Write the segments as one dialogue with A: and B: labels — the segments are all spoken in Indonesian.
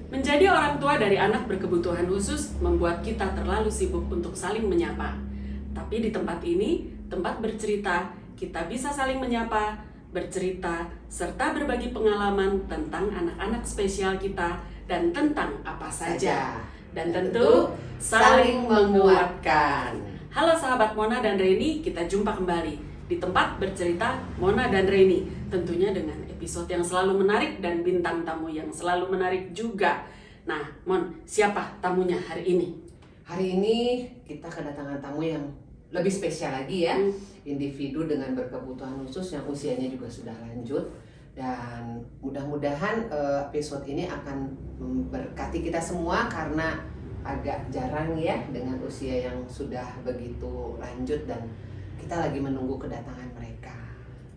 A: Menjadi orang tua dari anak berkebutuhan khusus membuat kita terlalu sibuk untuk saling menyapa. Tapi di tempat ini, tempat bercerita, kita bisa saling menyapa, bercerita, serta berbagi pengalaman tentang anak-anak spesial kita dan tentang apa saja. Dan tentu saling menguatkan. Halo sahabat Mona dan Reni, kita jumpa kembali di tempat bercerita Mona dan Reni. Tentunya dengan episode yang selalu menarik dan bintang tamu yang selalu menarik juga. Nah, Mon, siapa tamunya hari ini?
B: Hari ini kita kedatangan tamu yang lebih spesial lagi ya. Individu dengan berkebutuhan khusus yang usianya juga sudah lanjut. Dan mudah-mudahan episode ini akan memberkati kita semua karena agak jarang ya dengan usia yang sudah begitu lanjut dan kita lagi menunggu kedatangan mereka.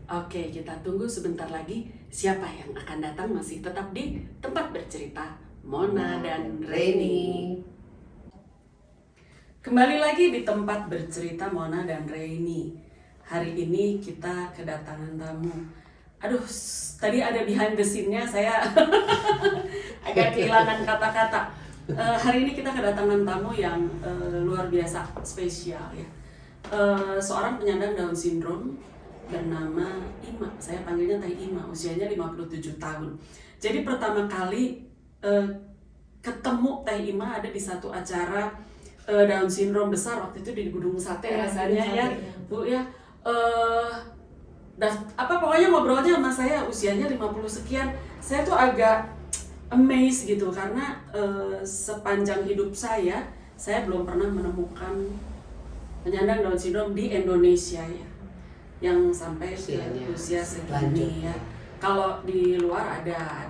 A: Oke, kita tunggu sebentar lagi siapa yang akan datang, masih tetap di tempat bercerita Mona dan Reni. Kembali lagi di tempat bercerita Mona dan Reni. Hari ini kita kedatangan tamu. Aduh, tadi ada behind the scene-nya, saya agak kehilangan kata-kata. Hari ini kita kedatangan tamu yang luar biasa spesial ya. Seorang penyandang Down syndrome bernama Ima. Saya panggilnya Teh Ima, usianya 57 tahun. Jadi pertama kali ketemu Teh Ima ada di satu acara Down syndrome besar waktu itu di Gedung Sate rasanya ya, Bu ya. Pokoknya ngobrolnya sama saya usianya 50 sekian. Saya tuh agak amazed gitu karena sepanjang hidup saya belum pernah menemukan penyandang Down syndrome di Indonesia ya, yang sampai usia segini ya. Kalau di luar ada,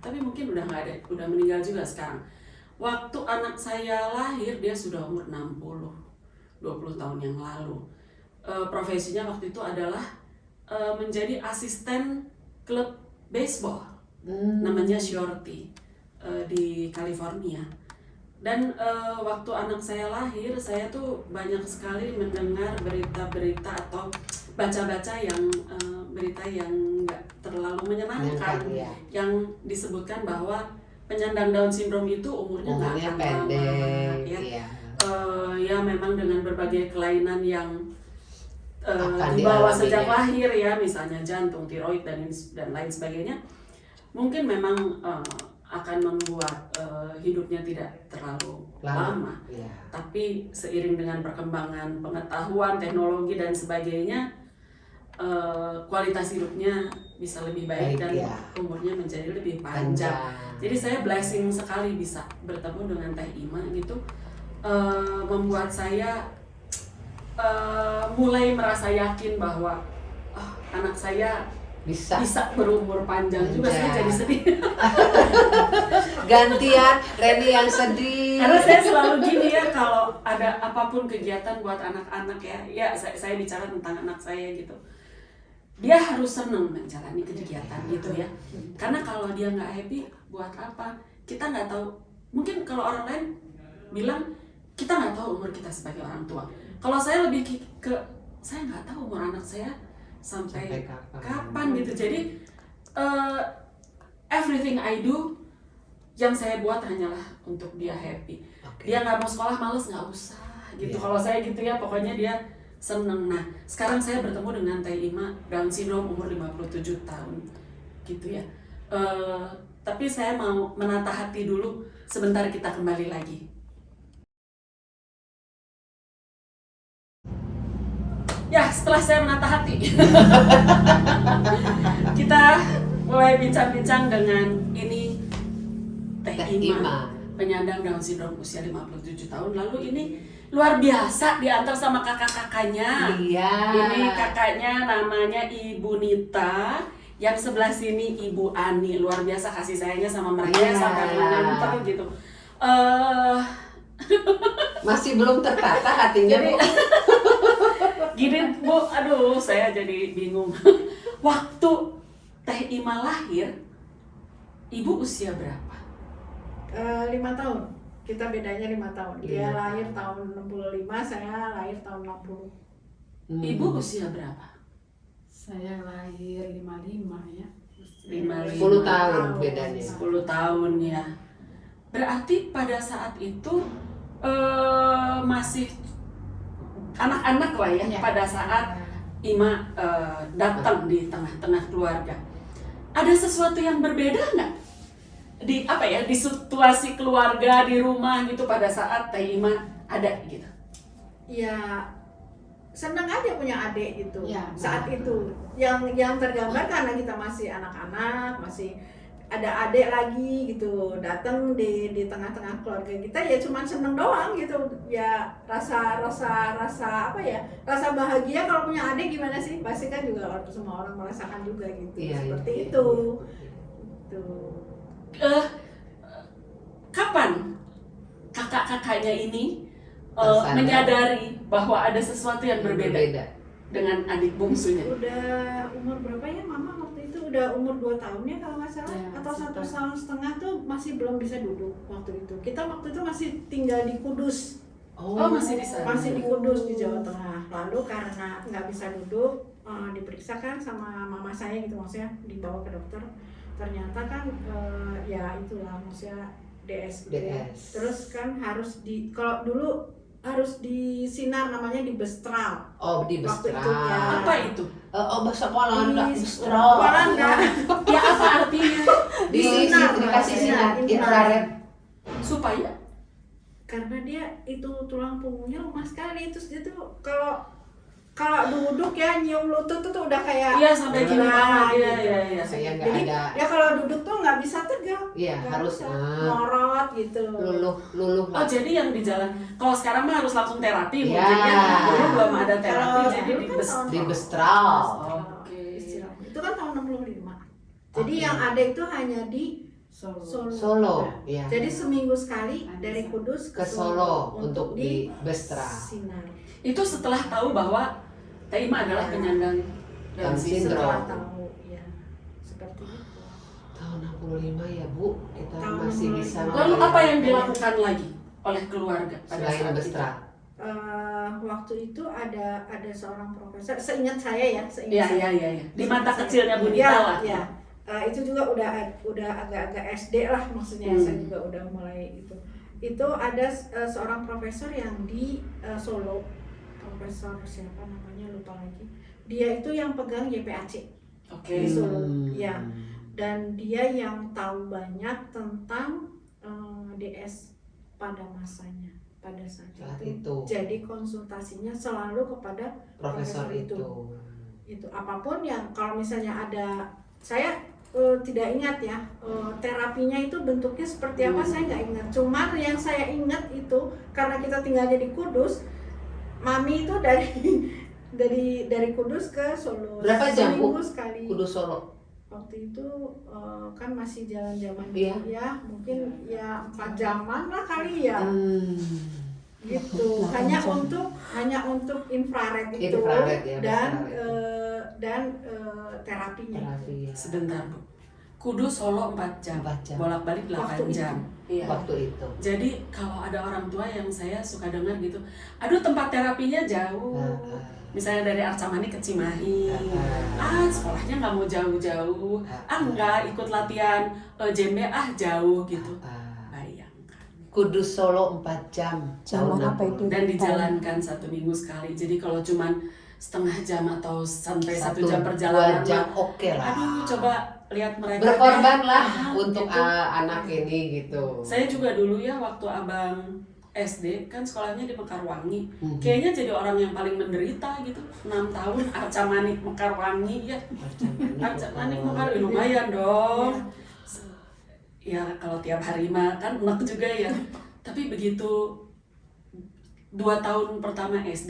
A: tapi mungkin udah nggak ada, udah meninggal juga sekarang. Waktu anak saya lahir dia sudah umur 20 tahun yang lalu. Profesinya waktu itu adalah menjadi asisten klub baseball, namanya Shorty di California. Dan waktu anak saya lahir, saya tuh banyak sekali mendengar berita-berita atau baca-baca yang berita yang nggak terlalu menyenangkan, yang disebutkan bahwa penyandang Down syndrome itu umurnya nggak akan lama, ya. Ya memang dengan berbagai kelainan yang dibawa sejak lahir ya, misalnya jantung, tiroid dan lain sebagainya, mungkin memang akan membuat hidupnya tidak terlalu lama. Ya. Tapi seiring dengan perkembangan pengetahuan, teknologi dan sebagainya, kualitas hidupnya bisa lebih baik dan umurnya menjadi lebih panjang. Jadi saya blessing sekali bisa bertemu dengan Teh Ima gitu, membuat saya mulai merasa yakin bahwa anak saya bisa berumur panjang juga. Saya jadi sedih.
B: Gantian Reni yang sedih.
A: Karena saya selalu gini ya, kalau ada apapun kegiatan buat anak-anak ya saya bicara tentang anak saya gitu. Dia harus senang menjalani kegiatan gitu ya. Karena kalau dia nggak happy, buat apa? Kita nggak tahu. Mungkin kalau orang lain bilang kita nggak tahu umur kita sebagai orang tua. Kalau saya lebih ke saya nggak tahu umur anak saya sampai kapan gitu. Jadi everything I do yang saya buat hanyalah untuk dia happy. Dia nggak mau sekolah, males, nggak usah gitu. Kalau saya gitu ya, pokoknya dia seneng. Nah, sekarang saya bertemu dengan Teh Ima, Down syndrome, umur 57 tahun gitu ya. Tapi saya mau menata hati dulu, sebentar kita kembali lagi. Ya, setelah saya menata hati, kita mulai bincang-bincang dengan ini Teh Ima, penyandang Down syndrome usia 57 tahun. Lalu ini luar biasa diantar sama kakak-kakaknya.
B: Iya.
A: Ini kakaknya namanya Ibu Nita, yang sebelah sini Ibu Ani. Luar biasa kasih sayangnya sama mereka sampai mengantar gitu.
B: Masih belum tertata hatinya.
A: Jadi, gini Bu, aduh saya jadi bingung. Waktu Teh Ima lahir, Ibu usia berapa?
C: 5 tahun. Kita bedanya 5 tahun. Dia lahir tahun 65, saya lahir tahun 60.
A: Ibu usia berapa?
D: Saya lahir 55 ya.
B: 10 tahun bedanya.
A: 10 tahun ya. Berarti pada saat itu masih anak-anak lah ya,
C: Iya.
A: pada saat Ima datang di tengah-tengah keluarga. Ada sesuatu yang berbeda nggak di apa ya, di situasi keluarga di rumah gitu pada saat Teh Ima ada gitu?
C: Ya senang aja punya adik gitu
D: Ya.
C: saat itu. Yang tergambar karena kita masih anak-anak, masih ada adik lagi gitu datang di tengah-tengah keluarga kita, ya cuman seneng doang gitu ya. Rasa apa ya, rasa bahagia kalau punya adik gimana sih, pasti kan juga semua orang merasakan juga gitu.
B: Iya,
C: Seperti
B: iya,
C: itu
B: iya.
C: tuh.
A: Kapan kakak-kakaknya ini
B: Tersadar.
A: menyadari bahwa ada sesuatu yang berbeda dengan adik bungsunya?
C: Udah umur berapa ya mama waktu itu? Udah umur 2 tahun ya kalau nggak salah,
D: Ya,
C: atau 1,5
D: sekitar.
C: tahun tuh masih belum bisa duduk waktu itu. Kita waktu itu masih tinggal di Kudus,
A: Oh, masih di sana.
C: masih di Kudus di Jawa Tengah. Lalu karena nggak bisa duduk, diperiksa kan sama mama saya gitu, maksudnya dibawa ke dokter. Ternyata kan ya itulah, maksudnya DS gitu ya.
B: DS.
C: Terus kan harus kalau dulu harus di sinar, namanya di bestral.
B: Oh, di
C: Waktu
B: Bestra.
C: itu, ya.
A: Apa itu?
B: Oh, bahasa Walanda,
C: Di
B: Bestra.
C: Walanda.
A: Ya apa artinya?
B: Dikasih sinar infrared.
A: Supaya
C: Karena dia itu tulang punggungnya lemah sekali, terus dia tuh kalau duduk ya nyium lutut tuh udah kayak
A: iya sampai gini
C: Nah,
A: banget. Iya
C: gitu.
A: iya iya.
B: Saya nggak
C: Jadi
B: ada.
C: ya kalau duduk tuh nggak bisa tegak,
B: Iya,
C: nggak
B: harus
C: bisa. Ngorot gitu.
B: luluh
A: Oh jadi yang di jalan. Kalau sekarang mah harus langsung terapi.
B: Iya.
A: Mungkin ya dulu belum ada terapi,
C: Kalau
A: jadi
C: dulu
A: di
C: kan
A: bes.
C: tahun-
B: di Bestral.
A: Oke.
C: Istilahnya. Itu kan tahun 65. Jadi
B: Oke.
C: yang ada itu hanya di Solo.
B: Solo, ya.
C: Jadi seminggu sekali dari Kudus
B: Ke Solo untuk di Bestra.
C: Sinar.
A: Itu setelah tahu bahwa Teh Ima adalah penyandang Down
B: Down
A: syndrome.
C: Setelah
B: syndrome.
C: tahu ya seperti itu.
B: Tahun 65 ya, Bu. Kita
C: Tahun
B: masih
C: 65.
B: bisa
A: Lalu apa yang dilakukan lagi oleh keluarga pada
B: selain
A: saat itu?
B: Bestra?
C: Waktu itu ada seorang profesor, seingat saya ya,
A: Iya iya iya. Iya. Di mata kecilnya Bu Nita
C: ya,
A: lah.
C: ya. Itu juga udah agak-agak SD lah, maksudnya saya juga udah mulai itu. Itu ada seorang profesor yang di Solo, profesor siapa namanya lupa lagi. Dia itu yang pegang YPAC
A: Oke.
C: di Solo, ya. Dan dia yang tahu banyak tentang DS pada masanya, pada saat
B: itu.
C: Jadi konsultasinya selalu kepada
B: Profesor itu.
C: itu apapun yang kalau misalnya ada, saya tidak ingat ya terapinya itu bentuknya seperti apa, saya nggak ingat. Cuman yang saya ingat itu karena kita tinggalnya di Kudus, mami itu dari Kudus ke Solo
B: Berapa jam, Bu?
C: seminggu sekali.
B: Kudus Solo.
C: Waktu itu kan masih zaman
B: Iya.
C: ya, mungkin ya 4 jaman lah kali ya. Gitu,
D: Nah,
C: hanya untuk infrared itu
B: Infrared ya,
C: dan
B: infrared.
C: terapinya.
B: Terapi ya.
A: Sebentar Bu. Kudus Solo 4 jam.
B: 4 jam.
A: Bolak-balik 8
C: Waktu itu.
A: jam. Iya.
B: Waktu itu.
A: Jadi kalau ada orang tua yang saya suka dengar gitu, aduh tempat terapinya jauh. Misalnya dari Arca Manik ke Cimahi, sekolahnya nggak mau jauh-jauh, enggak ikut latihan JMB jauh gitu. Bayangkan.
B: Kudus Solo 4 jam.
D: Zaman
B: Tahun
D: apa itu?
A: Dan dijalankan 1 minggu sekali. Jadi kalau cuman setengah jam atau sampai 1 jam
B: 1-2
A: perjalanan,
B: jam oke lah.
A: aduh coba lihat mereka
B: Berkorban
A: deh.
B: lah
A: Ah,
B: untuk
A: gitu.
B: anak ini gitu.
A: Saya juga dulu ya waktu abang SD kan sekolahnya di Mekarwangi.
B: Mhm.
A: Kayaknya jadi orang yang paling menderita gitu. 6 tahun Arca Manik Mekarwangi ya. Arca Manik Mekarwangi lumayan dong. Ya kalau tiap hari mah kan enak juga ya. Tapi begitu 2 tahun pertama SD,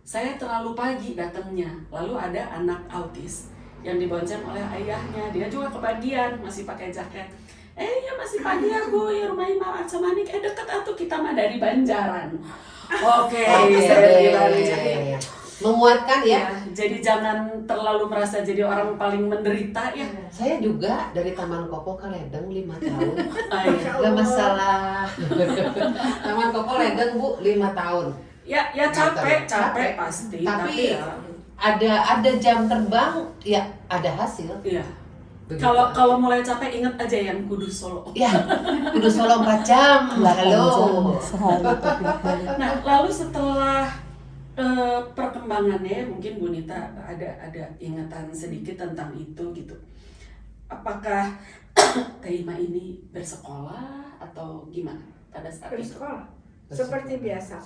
A: saya terlalu pagi datangnya. Lalu ada anak autis yang dibonceng oleh ayahnya. Dia juga kebagian, masih pakai jaket. Ya masih pagi ya Bu, ya rumah Imam Arca Manik. Deket atuh, kita mah dari Banjaran. Oke, saya bilang jadi.
B: Menguatkan ya.
A: Jadi jangan terlalu merasa jadi orang paling menderita ya.
B: Saya juga dari Taman Koko ke Ledeng 5 tahun.
A: Iya.
B: Gak masalah. Taman Koko Ledeng Bu 5 tahun.
A: Ya capek pasti.
B: Tapi
A: ya,
B: ada jam terbang ya ada hasil.
A: iya. Kalau mulai capek ingat aja yang Kudus Solo.
B: Ya, kudu solo 4 jam, halo.
D: Sehari tapi hari.
A: Nah, lalu setelah perkembangannya mungkin Bu Nita ada ingatan sedikit tentang itu gitu. Apakah Taima ini bersekolah atau gimana pada saat itu?
C: Bersekolah seperti biasa.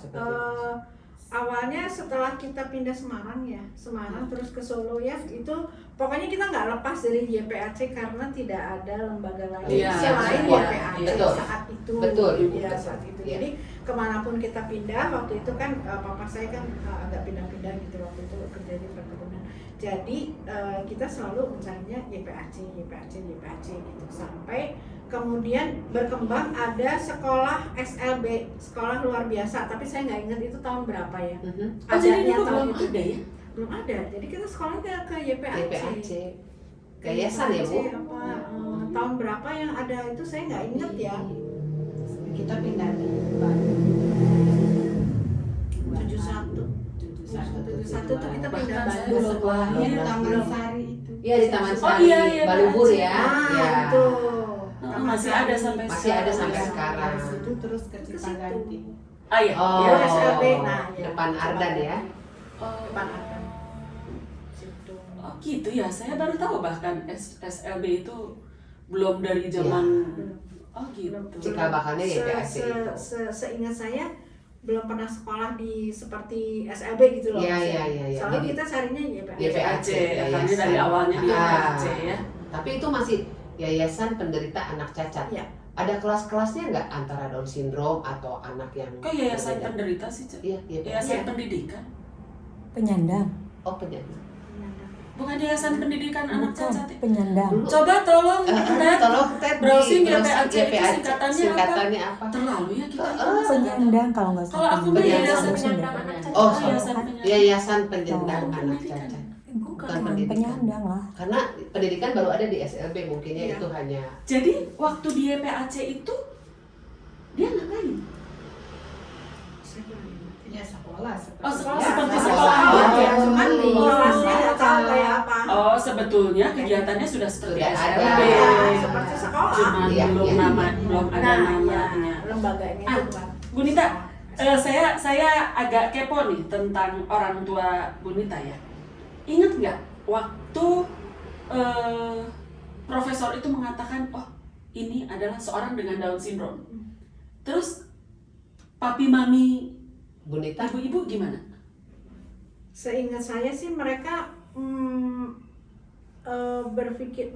C: Awalnya setelah kita pindah Semarang ya, Semarang terus ke Solo ya, itu pokoknya kita nggak lepas dari YPAC karena tidak ada lembaga lain
A: Iya,
C: selain
A: iya,
C: YPAC
B: betul.
C: saat itu.
B: Betul, Ibu,
C: Ya,
B: betul.
C: saat itu.
B: Iya.
C: Jadi kemanapun kita pindah, waktu itu kan papa saya kan agak pindah-pindah gitu waktu itu kerja di perkebunan. Jadi kita selalu mencarinya YPAC gitu sampai kemudian berkembang ada sekolah SLB, sekolah luar biasa, tapi saya nggak ingat itu tahun berapa ya.
A: Oh, jadi
C: Adanya
A: dulu
C: tahun
A: belum
C: itu.
A: ada ya?
C: Belum ada, jadi kita sekolahnya ke YPAC.
B: YPAC. Yayasan ya, Bu?
C: Apa, tahun berapa yang ada itu saya nggak ingat ya.
E: Kita pindah di Bandung
C: 71 tuh kita
A: Bahkan
C: pindah
A: saya
C: Bandung.
A: sekolahnya
E: di Taman
C: Belum.
E: Sari itu.
B: Iya, di Taman
A: Oh,
B: Sari,
A: iya, iya,
B: Balubur
A: BAC.
B: ya.
C: Ah,
B: Ya.
C: itu.
A: Masih ada sampai
B: Masih ada sampai
A: ya.
B: sekarang.
E: Dari situ terus ke Cipaganti.
A: Ah iya.
B: Oh,
A: iya.
C: SLB, nah, ya.
B: depan Ardan ya.
A: Oh,
C: Depan Ardan. Situ.
A: oh, gitu ya. Saya baru tahu bahkan SLB itu belum dari zaman.
C: Belum.
A: Oh gitu.
B: Cikal bakalnya YPAC itu.
C: Seingat saya belum pernah sekolah di seperti SLB gitu loh.
B: Iya,
C: maksudnya.
B: iya, iya, iya.
C: Soalnya
B: Jadi-
C: kita carinya YPAC.
B: YPAC.
A: Kami dari awalnya di YPAC ya.
B: Tapi itu masih Yayasan Penderita Anak Cacat.
C: Iya.
B: Ada kelas-kelasnya nggak antara Down syndrome atau anak yang
A: Kok yayasan
B: berbeda?
A: penderita sih, Cak?
B: Iya, iya.
A: Yayasan
C: Iya.
A: pendidikan?
D: Penyandang.
B: Oh, penyakit.
A: Bukan yayasan pendidikan anak
D: Bukan,
A: cacat ya?
D: penyandang.
B: Dulu
A: Coba tolong Ted,
B: tolong Ted
A: browsing
B: di-
A: YPAC itu
B: YPAC,
A: singkatannya
B: singkatannya apa?
A: terlalu ya kita.
D: Penyandang kalau nggak
A: Kalau aku mah
B: Penyandang.
A: yayasan
D: penyandang.
A: penyandang anak cacat.
B: Oh,
A: yayasan penyandang.
B: Yayasan Penyandang
A: Oh.
B: Anak Cacat.
D: Bukan,
B: pendidikan.
D: penyandang lah.
B: Karena pendidikan baru ada di SLB mungkin ya,
C: Iya.
B: itu hanya
A: Jadi waktu di YPAC itu dia ngapain?
E: Ya sekolah seperti
A: Oh, sekolah
E: biasa.
A: seperti
C: Sekolah
A: sekolah
C: aja,
A: aja.
C: cuman di
A: Oh.
C: kelasnya nggak tahu kayak apa.
A: Oh, sebetulnya kegiatannya sudah seperti
B: Sudah
A: SLB.
B: ada.
C: Ya, seperti sekolah.
A: Cuma
B: Iya,
A: belum
B: iya.
A: belum ada
C: Nah,
A: namanya.
C: ya, lembaganya
A: Ah,
C: itu bukan.
A: Bu Nita, saya agak kepo nih tentang orang tua Bu Nita ya. Ingat nggak waktu profesor itu mengatakan, oh ini adalah seorang dengan Down syndrome. Terus papi mami
B: Bunita.
A: ibu-ibu gimana?
C: Seingat saya sih mereka berpikir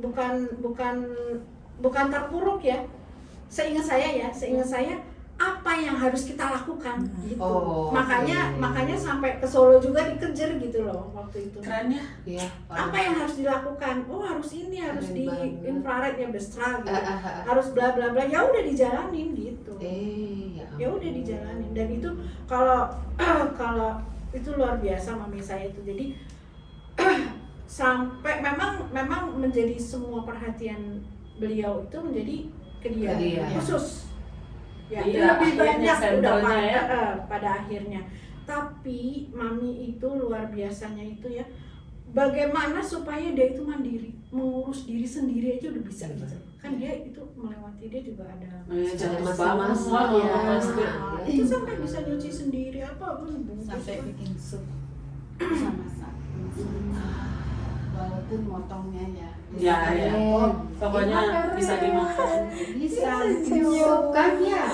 C: bukan terpuruk ya. Seingat saya apa yang harus kita lakukan gitu.
B: Oh,
C: makanya
B: oke.
C: makanya sampai ke Solo juga dikejar gitu loh waktu itu.
A: Keren ya?
B: Iya.
C: Apa yang harus dilakukan? Oh harus ini, harus
B: Keren
C: di
B: banget.
C: infrared ya bestra gitu.
B: Ah.
C: Harus bla bla bla. Ya udah dijalanin gitu.
B: Ya
C: Ya udah dijalanin, dan itu kalau kalau itu luar biasa mami saya itu. Jadi sampai memang menjadi semua perhatian beliau itu menjadi ke dia
B: Ke dia.
C: khusus. Ya,
A: Iya,
C: lebih
A: akhirnya
C: banyak udah
A: senternya ya.
C: pada akhirnya. Tapi mami itu luar biasanya itu ya. Bagaimana supaya dia itu mandiri, mengurus diri sendiri aja udah bisa gitu. Kan dia itu melewati, dia juga ada
A: Oh, ya, jangan
B: Mas-mas
A: banget lah
C: ya,
A: pasti.
C: itu sampai bisa nyuci sendiri apa pun
E: Sampai bikin sup sama-sama. Walaupun motongnya ya.
A: Ya, ya.
B: Oh,
A: Pokoknya bisa dimakan.
E: Bisa.
B: Sup kan ya.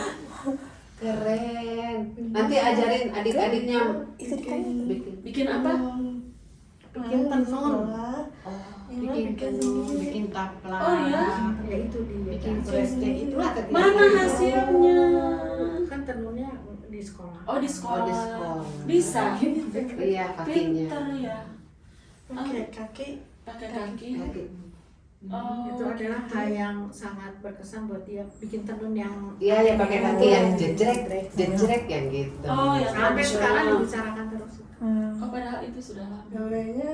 B: Keren. Nanti ajarin adik-adiknya
D: Itu kan
B: bikin.
A: Bikin apa?
C: bikin tenun.
B: Oh,
E: Bikin tenun, bikin taplak.
A: Oh, iya?
C: Ya itu di
E: Bikin breastcake itulah kegiatan.
A: Mana hasilnya?
C: kan tenunnya di sekolah.
A: Oh di sekolah.
B: Oh, di sekolah.
A: Bisa.
B: Iya, kakinya.
A: Pinter ya.
C: Pakai kaki
A: Pakai kaki.
B: Kaki.
A: Oh,
C: itu adalah hal yang sangat berkesan buat dia, bikin tenun yang
B: Iya, yang pakai kaki yang jejrek yang gitu.
A: Oh, yang
C: sampai sekarang
A: tradisional.
C: dibicarakan terus.
A: Oh padahal itu sudah lama.
E: Nilainya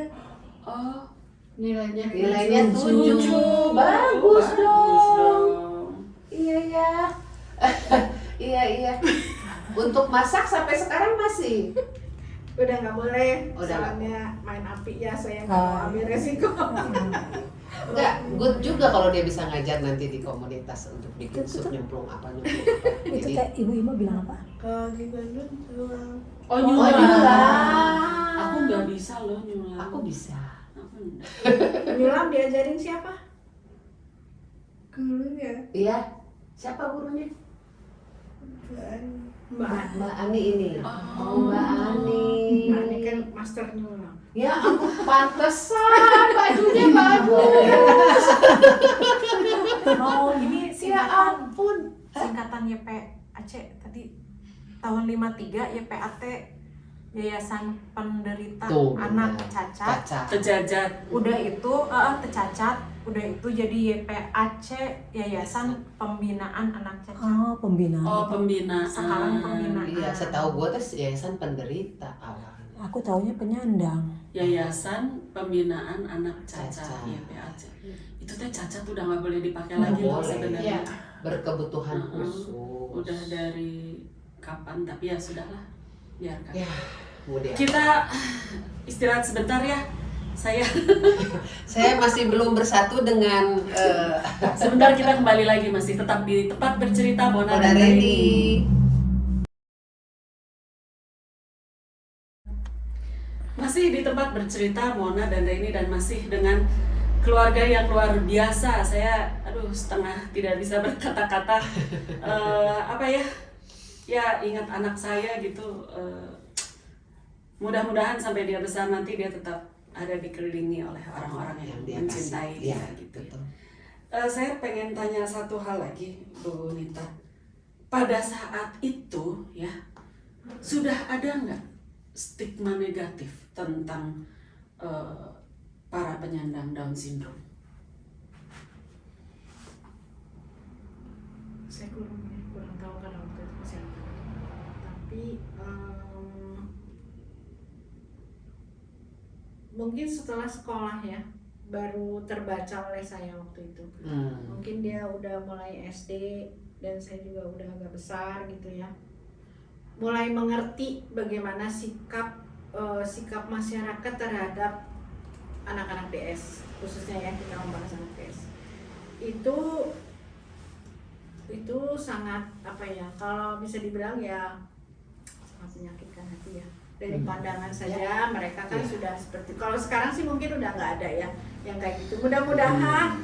A: Oh.
B: Nilainya 7.
A: Tujuh.
B: Bagus dong.
A: dong.
B: Iya ya. Iya. Untuk masak sampai sekarang masih.
C: Udah nggak boleh,
B: Udah nggak
C: soalnya main api ya, saya nggak mau ambil resiko.
B: Enggak, good juga kalau dia bisa ngajar nanti di komunitas untuk bikin sup nyemplung apa.
D: Itu kayak ibu-ibu bilang apa?
C: Kalau di Bandung tulang.
A: Oh,
B: nyulam.
A: nyulam. Aku nggak bisa loh nyulam.
B: Aku bisa.
A: Aku enggak.
C: Nyulam diajarin siapa? Gurunya.
B: Iya. Siapa gurunya?
C: Mbak
B: Mbak Ani ini.
A: Oh.
B: Mbak Ani.
C: Mbak ini kan master nyulam.
B: Ya ampun, pantesan bajunya bagus.
F: Oh, ini
B: Ya
F: singkatan
B: ampun.
F: YPAC tadi tahun 53 YPAT Yayasan Penderita
B: Tuh,
F: Anak
B: benar.
F: Cacat.
B: Cacat.
A: Kejajat.
F: Udah itu tercacat, udah itu jadi YPAC Yayasan Pembinaan Anak Cacat.
D: Oh, pembinaan.
A: Oh, pembinaan.
F: Sekarang pembinaan.
B: Iya, setahu gue tuh yayasan penderita awalnya.
D: Aku taunya penyandang.
A: Yayasan Pembinaan Anak Cacat,
B: Cacat.
A: YPAC. Itu teh cacat udah nggak boleh dipakai
B: Nggak
A: lagi loh
B: boleh.
A: sebenarnya.
B: Berkebutuhan
A: Mm-mm.
B: khusus.
A: Udah dari kapan, tapi ya sudahlah, biarkan.
B: Ya, kemudian.
A: Kita istirahat sebentar ya.
B: Saya masih belum bersatu dengan
A: Sebentar kita kembali lagi, masih tetap di tempat bercerita Mona
B: Mona
A: dan Reni.
B: Reni.
A: Masih di tempat bercerita Mona dan Reni, dan masih dengan keluarga yang luar biasa. Saya setengah tidak bisa berkata-kata. Apa ya? Ya, ingat anak saya gitu. Mudah-mudahan sampai dia besar nanti dia tetap ada dikelilingi oleh orang-orang yang
B: dia
A: mencintai
B: kasih.
A: dia
B: Ya,
A: gitu ya.
B: betul.
A: Saya pengen tanya satu hal lagi, Bu Nita. Pada saat itu ya, sudah ada nggak stigma negatif tentang para penyandang Down syndrome?
C: Saya kurang tahu karena waktu itu masih anak. Tapi mungkin setelah sekolah ya baru terbaca oleh saya waktu itu. Mungkin dia udah mulai SD dan saya juga udah agak besar gitu ya. Mulai mengerti bagaimana sikap masyarakat terhadap anak-anak DS, khususnya ya kita membahas anak DS. Itu sangat apa ya, kalau bisa dibilang ya sangat menyakitkan hati ya. Dari pandangan saja mereka kan sudah seperti, kalau sekarang sih mungkin udah nggak ada ya yang kayak gitu. Mudah-mudahan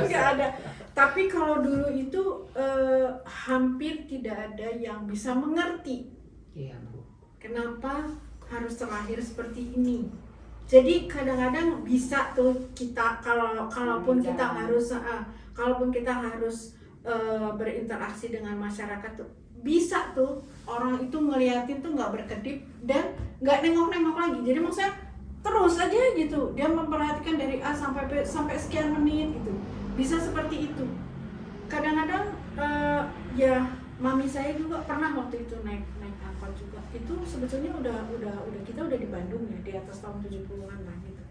C: nggak ada. Tapi kalau dulu itu hampir tidak ada yang bisa mengerti
B: Iya, Bu.
C: kenapa harus terlahir seperti ini. Jadi kadang-kadang bisa tuh kita kalaupun kita harus berinteraksi dengan masyarakat tuh bisa tuh orang itu ngeliatin tuh nggak berkedip dan nggak nengok-nengok lagi. Jadi maksudnya terus aja gitu dia memperhatikan dari A sampai sekian menit gitu. Bisa seperti itu. Kadang-kadang ya mami saya juga pernah waktu itu naik angkot juga. Itu sebetulnya udah kita udah di Bandung ya, di atas tahun 70-an lah gitu.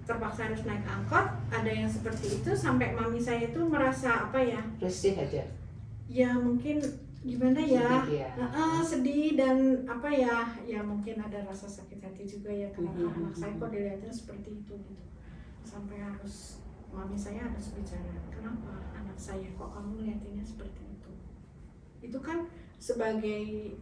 C: Terpaksa harus naik angkot, ada yang seperti itu sampai mami saya itu merasa apa ya?
B: Risih aja.
C: Ya mungkin gimana ya?
B: Sedih ya.
C: Sedih dan apa ya? Ya mungkin ada rasa sakit hati juga ya kenapa anak saya kok dilihatnya seperti itu gitu. Sampai harus mami saya harus bicara, kenapa anak saya kok kamu ngeliatinnya seperti itu? Itu kan sebagai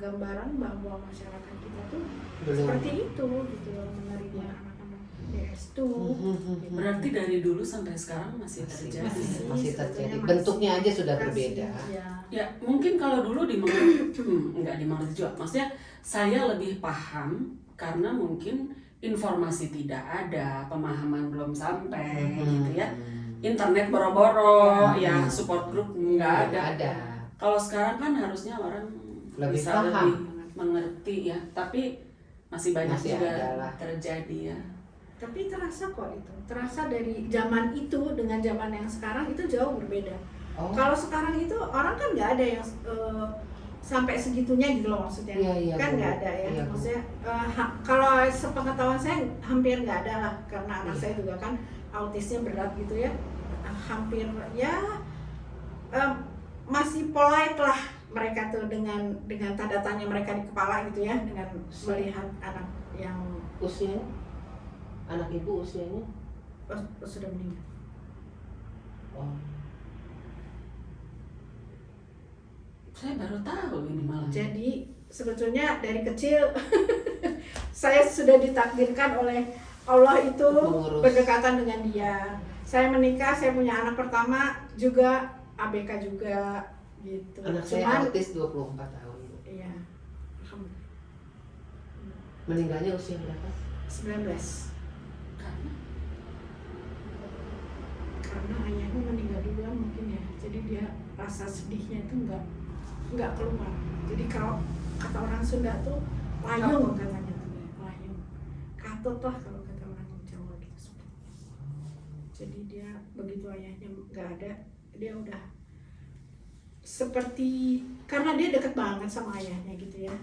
C: gambaran bahwa masyarakat kita tuh seperti itu gitu menerima anak-anak DS tuh. Gitu.
A: Berarti dari dulu sampai sekarang masih terjadi.
B: Masih terjadi.
C: sebetulnya
B: Bentuknya aja sudah
C: masih,
B: berbeda.
C: Ya.
A: Ya, mungkin kalau dulu dimengerti, nggak dimengerti juga. Maksudnya saya lebih paham karena mungkin informasi tidak ada, pemahaman belum sampai gitu ya. Internet boro-boro, ya support group nggak ada. Kalau sekarang kan harusnya orang
B: Lebih
A: bisa
B: paham.
A: lebih mengerti ya, tapi masih banyak
B: Masih
A: juga
B: ada lah.
A: terjadi ya.
C: Tapi terasa kok itu, terasa dari zaman itu dengan zaman yang sekarang itu jauh berbeda.
B: Oh.
C: Kalau sekarang itu orang kan nggak ada yang sampai segitunya gitu loh maksudnya,
B: Iya,
C: kan
B: Bu.
C: nggak ada ya.
B: Iya, Bu.
C: Maksudnya kalau sepengetahuan saya hampir nggak ada lah karena anak
B: Iya.
C: saya juga kan autisnya berat gitu ya, hampir ya masih polite lah mereka tuh dengan tanda tanya mereka di kepala gitu ya dengan melihat anak yang
B: Usia Anak ibu usianya?
C: sudah meninggal.
B: Oh.
A: Saya baru tahu ini malah.
C: Jadi sebetulnya dari kecil saya sudah ditakdirkan oleh Allah itu
B: Mengurus.
C: berdekatan dengan dia. Saya menikah, saya punya anak pertama juga ABK juga gitu.
B: Anak saya autis 24 tahun. Bu.
C: Iya. Alhamdulillah.
B: Meninggalnya usia berapa?
C: 19. Karena ayahnya meninggal duluan mungkin ya. Jadi dia rasa sedihnya itu nggak keluar. Jadi kalau kata orang Sunda tuh layung katanya tuh, layung. Katut lah kalau kata orang Jawa gitu. Jadi dia begitu ayahnya nggak ada, dia udah seperti karena dia deket banget sama ayahnya gitu ya.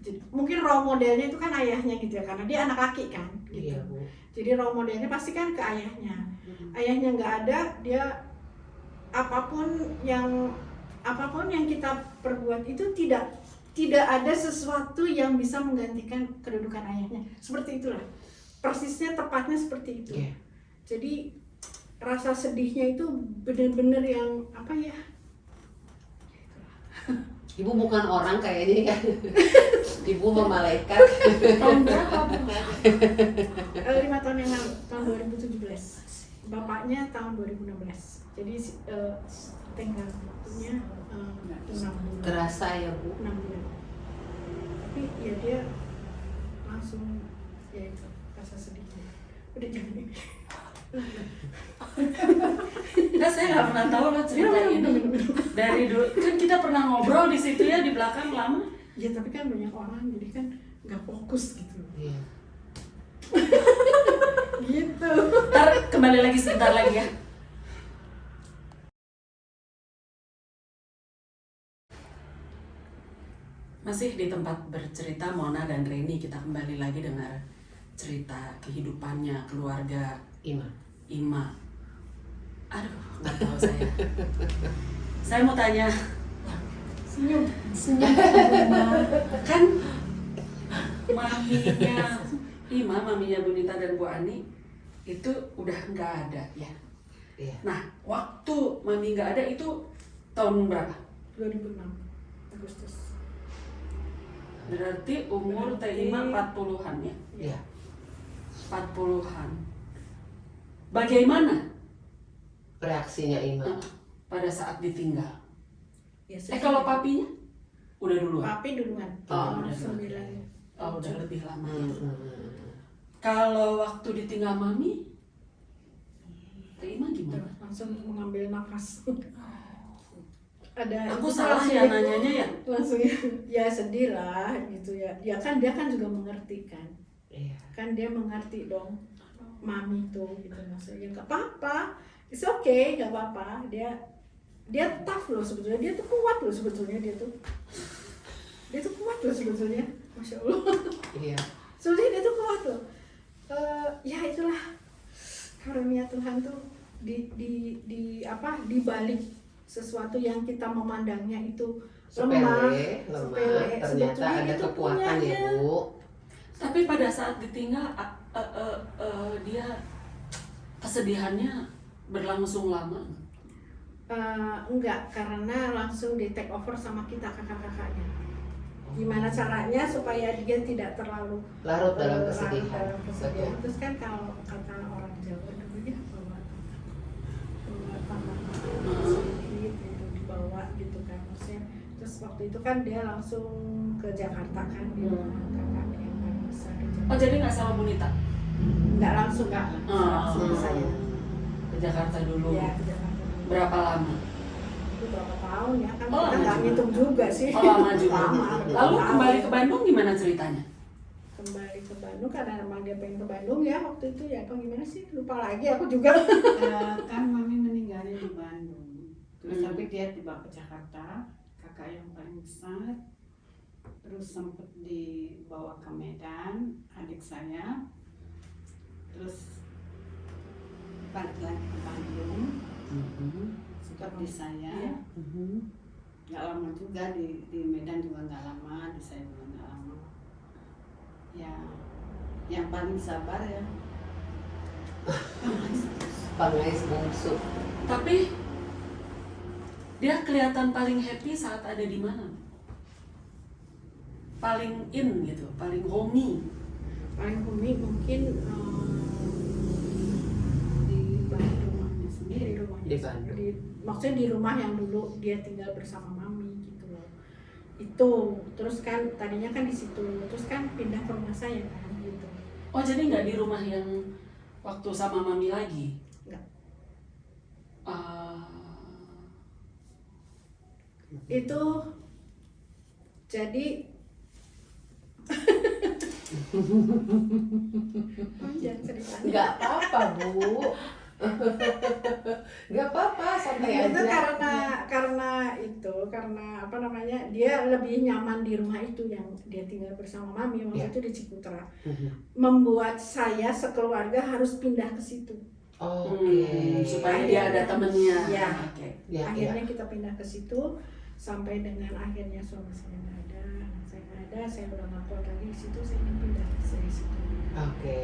C: Jadi, mungkin role modelnya itu kan ayahnya gitu ya, karena dia anak laki kan gitu.
B: Iya, Bu.
C: Jadi role modelnya pasti kan ke ayahnya. Ayahnya nggak ada, dia apapun yang kita perbuat itu tidak ada sesuatu yang bisa menggantikan kedudukan ayahnya. Seperti itulah. Persisnya tepatnya seperti itu.
B: Iya.
C: Jadi rasa sedihnya itu benar-benar yang apa ya?
B: Ibu bukan orang kayaknya ya. Ibu mah malaikat.
A: Tahun berapa Bu?
C: 5 tahun yang lalu, tahun 2017. Bapaknya tahun 2016. Jadi tinggal waktunya 6 bulan.
B: Terasa ya, Bu.
C: 6 bulan. Tapi ya dia langsung ya itu rasa sedihnya. Udah jangan ini.
A: Nah, saya nggak pernah tahu loh cerita ini. Dari dulu kan kita pernah ngobrol di situ ya di belakang lama.
C: Ya tapi kan banyak orang jadi kan nggak fokus gitu.
B: Iya.
C: Gitu.
A: Ntar kembali lagi sebentar lagi ya. Masih di tempat bercerita Mona dan Reni, kita kembali lagi dengar cerita kehidupannya keluarga Ima. Aduh, nggak tahu saya. Saya mau tanya,
C: Senyum.
A: kan maminya Ima, maminya Bunita dan Bu Ani itu udah nggak ada ya.
B: Iya.
A: Nah, waktu mami nggak ada itu tahun berapa?
C: 2006 Agustus.
A: Berarti umur Teh Ima 40-an ya?
B: Iya.
A: 40-an. Bagaimana
B: Reaksinya Ima.
A: pada saat ditinggal?
C: Ya,
A: Kalau papinya? Udah duluan?
C: Papi duluan.
A: Oh,
C: Tahun
A: udah duluan.
C: 9.
A: Oh, udah lebih lama.
B: Hmm.
A: Kalau waktu ditinggal mami, Teh Ima gimana?
C: Langsung mengambil nafas. Ada
A: Aku
C: itu
A: salah
C: langsung
A: ya nanyanya ya?
C: langsung ya sedih lah gitu ya. Ya kan dia kan juga mengerti kan.
B: Iya.
C: Kan dia mengerti dong mami tuh gitu maksudnya nggak apa-apa, it's okay, nggak apa-apa. Dia tough loh sebetulnya, dia tuh kuat loh sebetulnya, dia tuh kuat loh sebetulnya, masya Allah.
B: Iya.
C: Sebetulnya dia tuh kuat loh. Ya itulah karunia Tuhan tuh di balik sesuatu yang kita memandangnya itu lemah,
B: Sepele, ternyata
C: sebetulnya
B: ada
C: itu
B: kekuatan ya,
C: punyanya.
B: Bu.
A: Tapi pada saat ditinggal, dia kesedihannya berlangsung lama.
C: Enggak, karena langsung di take over sama kita kakak-kakaknya. Gimana caranya supaya dia tidak terlalu
B: Larut dalam
C: larut
B: kesedihan.
C: dalam kesedihan.
B: Betul.
C: Terus kan kalau kata orang Jawa dulunya bawa tangan sedikit gitu, dibawa gitu kan maksudnya. Terus waktu itu kan dia langsung ke Jakarta kan di rumah kakak yang paling besar di Jakarta.
A: Oh, jadi nggak sama Bunita?
C: Nggak langsung langsung ke saya.
A: Ke Jakarta dulu.
C: Ya ke Jakarta.
A: Berapa lama?
C: Itu berapa tahun ya kan
A: Oh,
C: kita
A: lama
C: nggak
A: juga.
C: ngitung juga sih.
A: Oh, lama juga.
C: Lama,
A: Lalu
C: tahun.
A: kembali ke Bandung gimana ceritanya?
C: Kembali ke Bandung karena emang dia pengen ke Bandung ya waktu itu ya, apa gimana sih, lupa lagi aku juga.
E: Kan mami meninggalnya di Bandung. Terus
A: Hmm.
E: tapi dia dibawa ke Jakarta, kakak yang paling besar. Terus sempat dibawa ke Medan, adik saya. Terus balik lagi ke Bandung, seperti saya.
C: Iya.
E: Nggak lama juga di Medan juga nggak lama, di saya juga nggak lama. Ya, yang paling sabar ya
B: Pangais bungsu.
A: Tapi dia kelihatan paling happy saat ada di mana? Paling in gitu, paling homey.
C: Paling homey mungkin di rumahnya sendiri,
B: Di Bandung.
C: maksudnya di rumah yang dulu dia tinggal bersama mami gitu loh. Itu terus kan tadinya kan di situ, terus kan pindah ke rumah saya kan gitu.
A: Oh jadi nggak di rumah yang waktu sama mami lagi?
C: Nggak.
A: Ah,
C: Itu jadi jangan ceritanya.
B: Nggak apa-apa Bu. Nggak apa-apa, santai
C: Itu
B: aja.
C: karena apa namanya, dia lebih nyaman di rumah itu yang dia tinggal bersama mami waktu
B: Ya.
C: itu di Ciputra.
B: Mhm.
C: Membuat saya sekeluarga harus pindah ke situ.
B: Oke.
A: supaya dia ada temennya.
C: Ya.
A: Oke.
B: Ya, ya.
C: Akhirnya kita pindah ke situ sampai dengan akhirnya suami saya nggak ada, anak saya nggak ada, saya udah nggak kuat lagi di situ, saya ingin pindah ke situ.
B: Oke.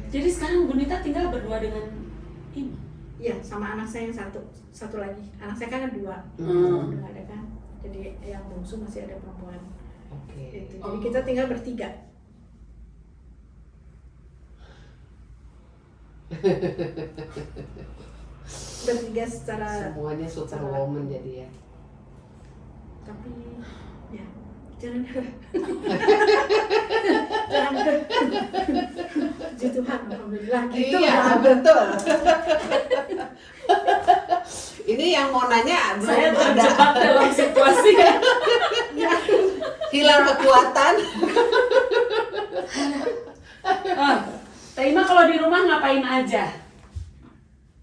A: Jadi sekarang Bu Nita tinggal berdua dengan Ima.
C: Iya, sama anak saya yang satu lagi. Anak saya kan ada 2,
B: Hmm.
C: udah nggak ada kan. Jadi yang bungsu masih ada perempuan.
B: Oke.
C: Gitu. Jadi
A: Oh.
C: kita tinggal bertiga. Bertiga secara,
B: Semuanya superwoman jadi ya.
C: tapi ya jangan jangan puji Tuhan, alhamdulillah gitu.
B: Iya,
C: Jangan.
B: betul. Ini yang mau nanya
A: Saya
B: belum ada
A: terjebak dalam situasi
B: hilang kekuatan.
A: Teh Ima kalau di rumah ngapain aja?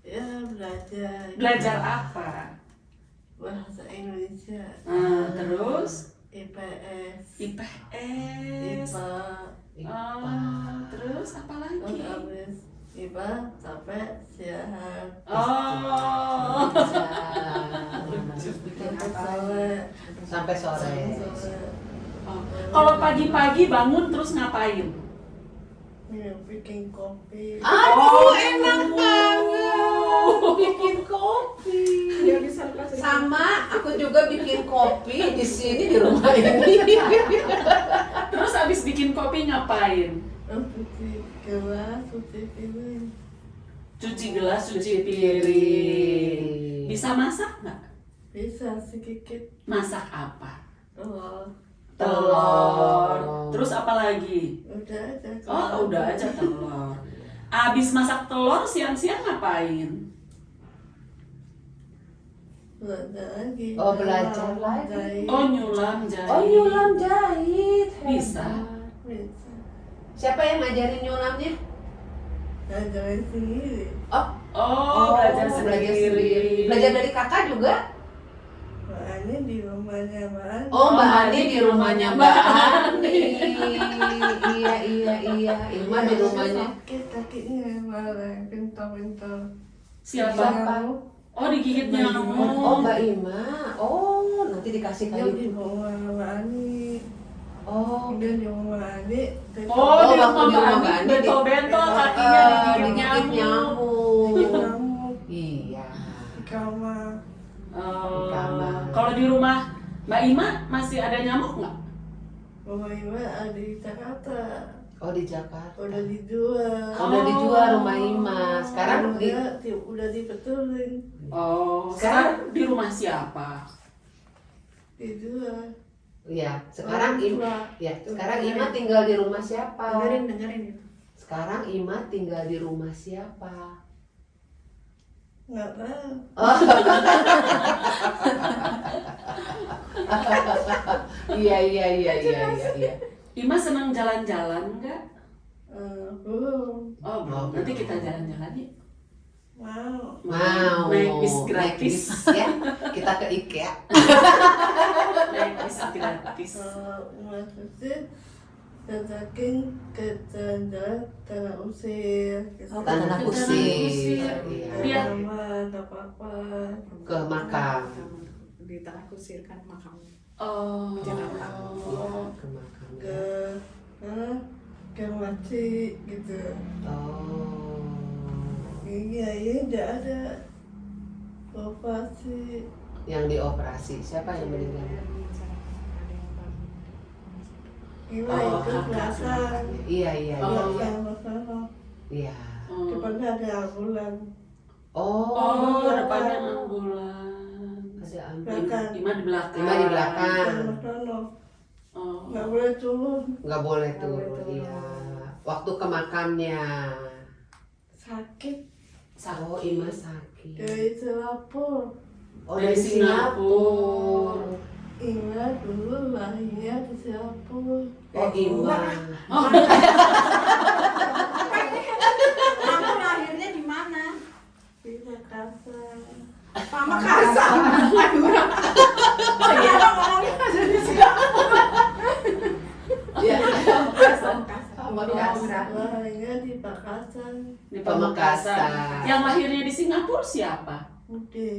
G: Ya belajar
A: Belajar apa?
G: bahasa Indonesia,
A: Terus
G: IPS,
A: IPS.
G: IPA,
A: Terus apa lagi?
G: terus habis IPA sampai siaran
A: Oh.
B: Sampai
G: sampai sore,
B: sore.
A: Oh. Kalau pagi-pagi bangun terus ngapain?
G: ya, bikin kopi.
B: Aduh, enak banget. Bikin kopi.
C: Dia bisa lepas dari-
B: Sama, aku juga bikin kopi di sini di rumah ini.
A: Terus abis bikin kopi ngapain?
G: Cuci gelas, cuci piring.
A: Cuci gelas, cuci piring. Bisa masak nggak?
G: Bisa sedikit
A: Masak apa?
G: telur.
A: Telur. Terus apa lagi?
G: Udah aja.
A: Oh, udah aja telur. Abis masak telur siang-siang ngapain?
G: Belajar lagi.
B: Oh, belajar lagi.
G: Jahit.
A: Oh, nyulam jahit.
B: Oh, nyulam jahit.
A: Bisa.
B: Hebat.
G: Bisa.
B: Siapa yang ngajarin nyulamnya?
G: Belajar sendiri.
A: Oh, belajar sendiri.
B: Belajar dari kakak juga?
G: Mbak Ani di rumahnya Mbak Ani.
B: Oh, Mbak Ani di rumahnya Mbak Ani. Iya. Ilma di rumahnya.
G: Sakit kakinya malah pintar-pintar.
A: Siapa? Oh, digigit nyamuk.
B: Oh, Mbak Ima. Oh, nanti dikasih
G: Dia
B: kayu.
G: di rumah Mbak Ani.
B: Oh,
G: Dia di rumah Mbak Ani.
A: Oh, di
B: waktu
A: rumah
B: di rumah
A: Mbak
B: Mbak
A: Ani
B: Ani
A: bentol-bentol kakinya digigit
B: digigit
A: nyamuk.
B: nyamuk.
G: Nyamuk
B: Iya.
G: di kamar.
A: Oh,
B: Kamar.
A: kalau di rumah Mbak Ima masih ada nyamuk nggak?
G: Rumah Ibu ada di Jakarta.
B: Oh, di Jakarta.
G: Udah dijual.
B: Udah dijual rumah Ima. Sekarang di
G: udah dibetulin.
A: Oh, sekarang di rumah siapa?
G: Dijual.
B: ya, sekarang
G: Orang
B: Ima
G: tua.
B: ya, sekarang Ima tinggal di rumah siapa?
C: dengerin itu.
B: Sekarang Ima tinggal di rumah siapa?
G: Nggak tahu.
B: Oh. Iya.
A: Ima senang jalan-jalan nggak?
G: Belum.
A: Oh, belum. Nanti kita jalan-jalan yuk.
G: Mau.
B: Mau
A: Naik bis gratis.
B: ya. Kita ke IKEA.
A: Naik bis gratis.
G: Kalau maksudnya katakan ke jalan-jalan tanah usir. Gitu.
B: Tanah
A: Tanah
B: kusir.
A: kusir.
B: Iya.
A: Iya.
G: Sama, nggak apa-apa.
B: Ke makam.
C: Di tanah kusir kan makamnya.
A: Oh.
C: Jakarta.
A: Oh.
B: Ke makam.
G: Ke, ke masjid gitu.
B: Oh.
G: Iya, tidak ada operasi.
B: Yang dioperasi siapa yang meninggal?
G: Gila
A: Oh,
G: itu
A: kakak.
G: belakang.
B: Iya iya iya.
A: Oh.
G: Sama-sama.
B: Iya.
A: Oh,
G: Depannya ada ambulan.
B: Oh,
A: depannya ambulan.
B: ada ambil.
G: Belakang.
A: Ima di belakang.
B: Ima di belakang.
G: Sama-sama.
A: Oh.
G: Nggak boleh turun.
B: Nggak boleh
C: Nggak boleh
B: turun.
C: turun.
B: Iya. Waktu ke makamnya.
G: Sakit
B: Oh, Ima sakit.
G: dari Singapura.
B: Oh,
A: Dari
B: dari Singapura.
G: Ingat dulu lahirnya di Singapura.
B: Oh, Ima.
C: Kamu lahirnya di mana?
G: Di Makassar.
C: Pamekasan. Oh iya, ngomongnya ada di Singapura.
B: Iya.
C: Pamekasan.
B: Pamekasan.
G: Lahirnya di Makassar.
A: Di
B: Pamekasan.
A: Pamekasan. Yang lahirnya di Singapura siapa?
G: Udah.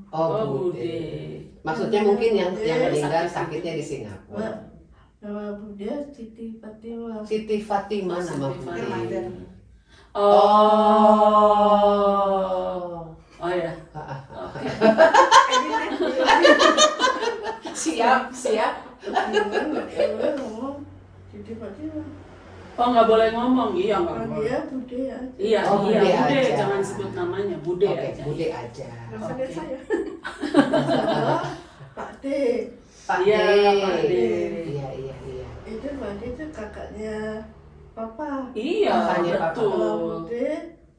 B: Oh, Bude. Maksudnya mungkin yang meninggal sakitnya di Singapura.
G: Nama Buddha Siti Fatimah.
B: Siti Fatimah nama
A: Siti
B: Bude.
A: Fatimah. Oh ya. Oke.
B: Siap, siap.
G: Gimana ngomong Siti Fatimah?
A: Oh nggak boleh ngomong, iya nggak boleh.
G: Dia Bude aja.
A: Iya,
B: Oh,
A: iya,
B: Bude
A: Bude,
B: aja.
A: jangan sebut namanya, Bude
B: Oke,
A: aja.
B: Bude aja.
C: Rasa lihat saya.
G: Pak D.
B: Pak
A: Iya,
B: D.
A: Pak D.
B: Iya, iya, iya.
G: Itu Pak D itu kakaknya Papa.
A: Iya,
B: Kakaknya Papa.
G: Kalau
A: betul.
G: Bude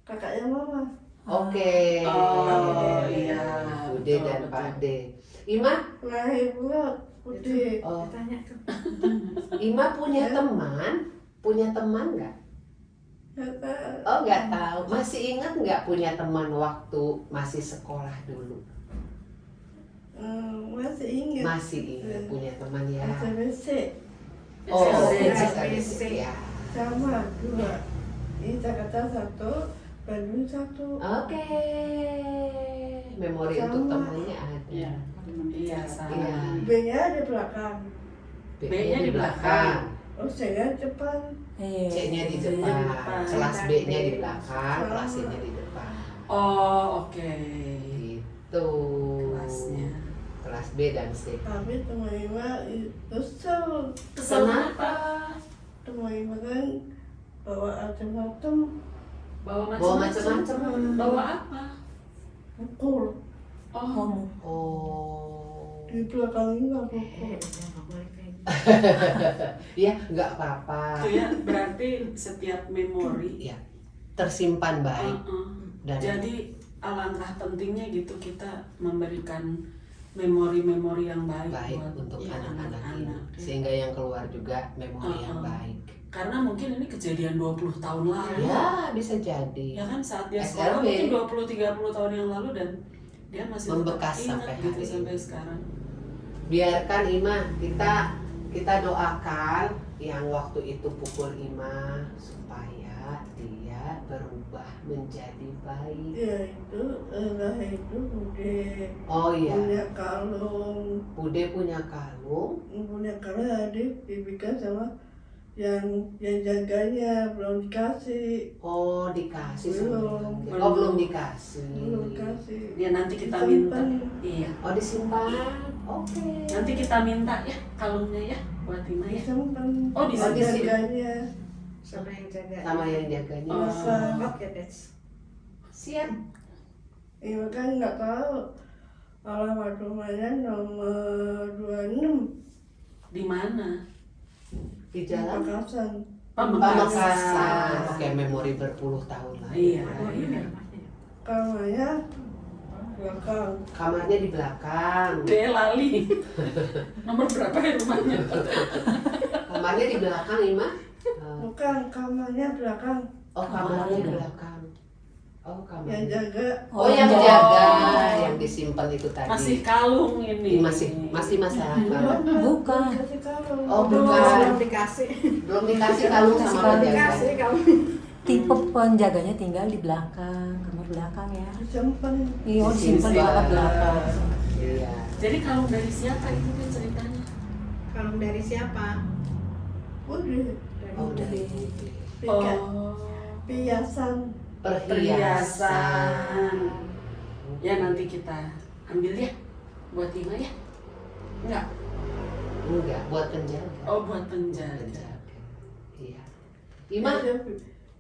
G: kakaknya Mama.
B: Oke.
A: Oh, iya.
B: Bude
A: Betul,
B: dan
A: betul.
B: Pak D. Ima,
G: Lahir pula Bude.
B: oh,
C: Tanya tuh.
B: Ima punya teman? Punya teman nggak?
G: Kata
B: Oh, nggak tahu. Masih ingat nggak punya teman waktu masih sekolah dulu?
G: masih ingat.
B: Masih ingat punya teman ya.
G: SMC
B: Oh,
C: SMC.
B: ya.
G: sama dua. Ini Jakarta satu, Bandung satu.
B: Oke. Memori untuk
G: Sama.
B: temannya ada.
A: Iya, iya, sama.
B: Iya.
G: B-nya di belakang.
A: B-nya di belakang.
G: Oh, saya depan.
B: C-nya di
A: C-nya di
B: depan.
A: depan.
B: Kelas B-nya di belakang, kelas C-nya di depan.
A: Oh, oke.
B: Gitu.
A: Kelasnya.
B: Kelas B dan C.
G: Tapi teman Ima kesel.
A: Kesel apa?
G: Teman Ima kan bawa macam-macam,
A: Bawa
B: Bawa
A: macam-macam.
B: macam-macam.
A: Bawa apa?
G: pukul.
A: Oh,
D: Kamu.
B: Oh.
G: Di belakang Ima pukul.
B: Ya, nggak apa-apa.
A: itu ya berarti setiap memori.
B: Ya, tersimpan baik dan
A: Jadi alangkah pentingnya gitu kita memberikan memori-memori yang baik,
B: baik
A: buat
B: untuk
A: ya,
B: anak-anak ini,
A: anak-anak, ya.
B: sehingga yang keluar juga memori yang baik.
A: Karena mungkin ini kejadian 20 tahun lalu.
B: Ya, bisa jadi.
A: Ya kan saat dia
B: SLB.
A: sekolah mungkin 20-30 tahun yang lalu dan dia masih
B: Membekas
A: tetap ingat
B: sampai
A: gitu
B: hari
A: sampai
B: ini.
A: sekarang.
B: Biarkan Ima, kita doakan yang waktu itu pukul Ima supaya dia berubah menjadi baik.
G: Ya itu lahir itu Bude
B: Oh iya,
G: punya kalung,
B: Bude punya kalung.
G: punya kalung adik diberikan sama yang jaganya belum dikasih,
B: Oh, dikasih sama
G: Belum.
B: Oh, belum dikasih.
G: belum dikasih.
A: Ya nanti kita minta.
G: Disimpan.
A: Iya.
B: Oh, disimpan. Oke.
A: Nanti kita minta ya kalungnya ya buat Ima ya.
G: Disimpan.
A: Oh, disimpan.
G: Jaganya.
C: Sama yang jaga.
B: Sama yang jaganya.
A: Oh.
C: Oke, Des.
B: Siap.
G: Iya kan nggak tahu alamat rumahnya nomor 26
A: Di mana?
B: Di
G: di
B: jalan
G: Pamekasan.
B: Pamekasan. Oke, memori berpuluh tahun lagi.
A: Iya, iya.
G: Kamarnya belakang.
B: Kamarnya di belakang.
A: Dia lali. Nomor berapa ya rumahnya?
B: Kamarnya di belakang, Ima.
G: Bukan, kamarnya belakang.
B: Oh, kamarnya di belakang. Oh, kamar.
G: Yang jaga
B: Oh, yang jaga, yang disimpan itu tadi.
A: Masih kalung ini.
B: Masih masalah kalung.
D: Bukan.
G: kasih kalung.
B: Oh,
C: Belum
B: bukan.
C: dikasih.
B: Belum dikasih kalung sama
C: Dikasih
B: penjaga.
C: kamu.
D: Tipe penjaganya tinggal di belakang, kamar belakang ya.
G: Disimpan.
D: Iya, disimpan di kamar belakang.
B: Iya.
A: Jadi kalung dari siapa itu kan ceritanya?
C: Kalung dari siapa?
G: Udah
B: Oh, dari
G: pikat
A: Oh.
G: piasan.
A: perhiasan. Ya nanti kita ambil ya buat Ima ya. Enggak.
B: Enggak, buat penjaga.
A: Oh, buat penjaga.
B: Penjaga. Iya. Ima,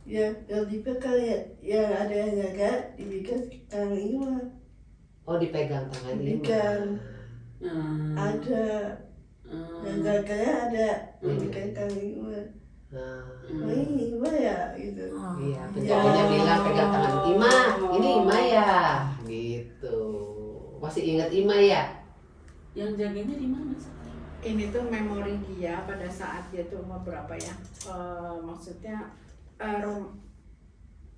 G: Ya, yang dipegang ya ada yang jaga, dipegang Kang Ima.
B: oh dipegang tangan Ima.
G: Dipegang.
A: Hmm.
G: Ada yang jaganya ada,
B: Hmm.
G: dipegang Kang Ima.
B: Nah,
G: Oh ini Ima ya gitu.
B: iya, penjaganya bilang pegang tangan Ima, ini Ima ya, gitu. Masih ingat Ima ya?
A: Yang jaganya di mana sekarang?
C: Ini tuh memori dia pada saat dia tuh umur berapa ya? Maksudnya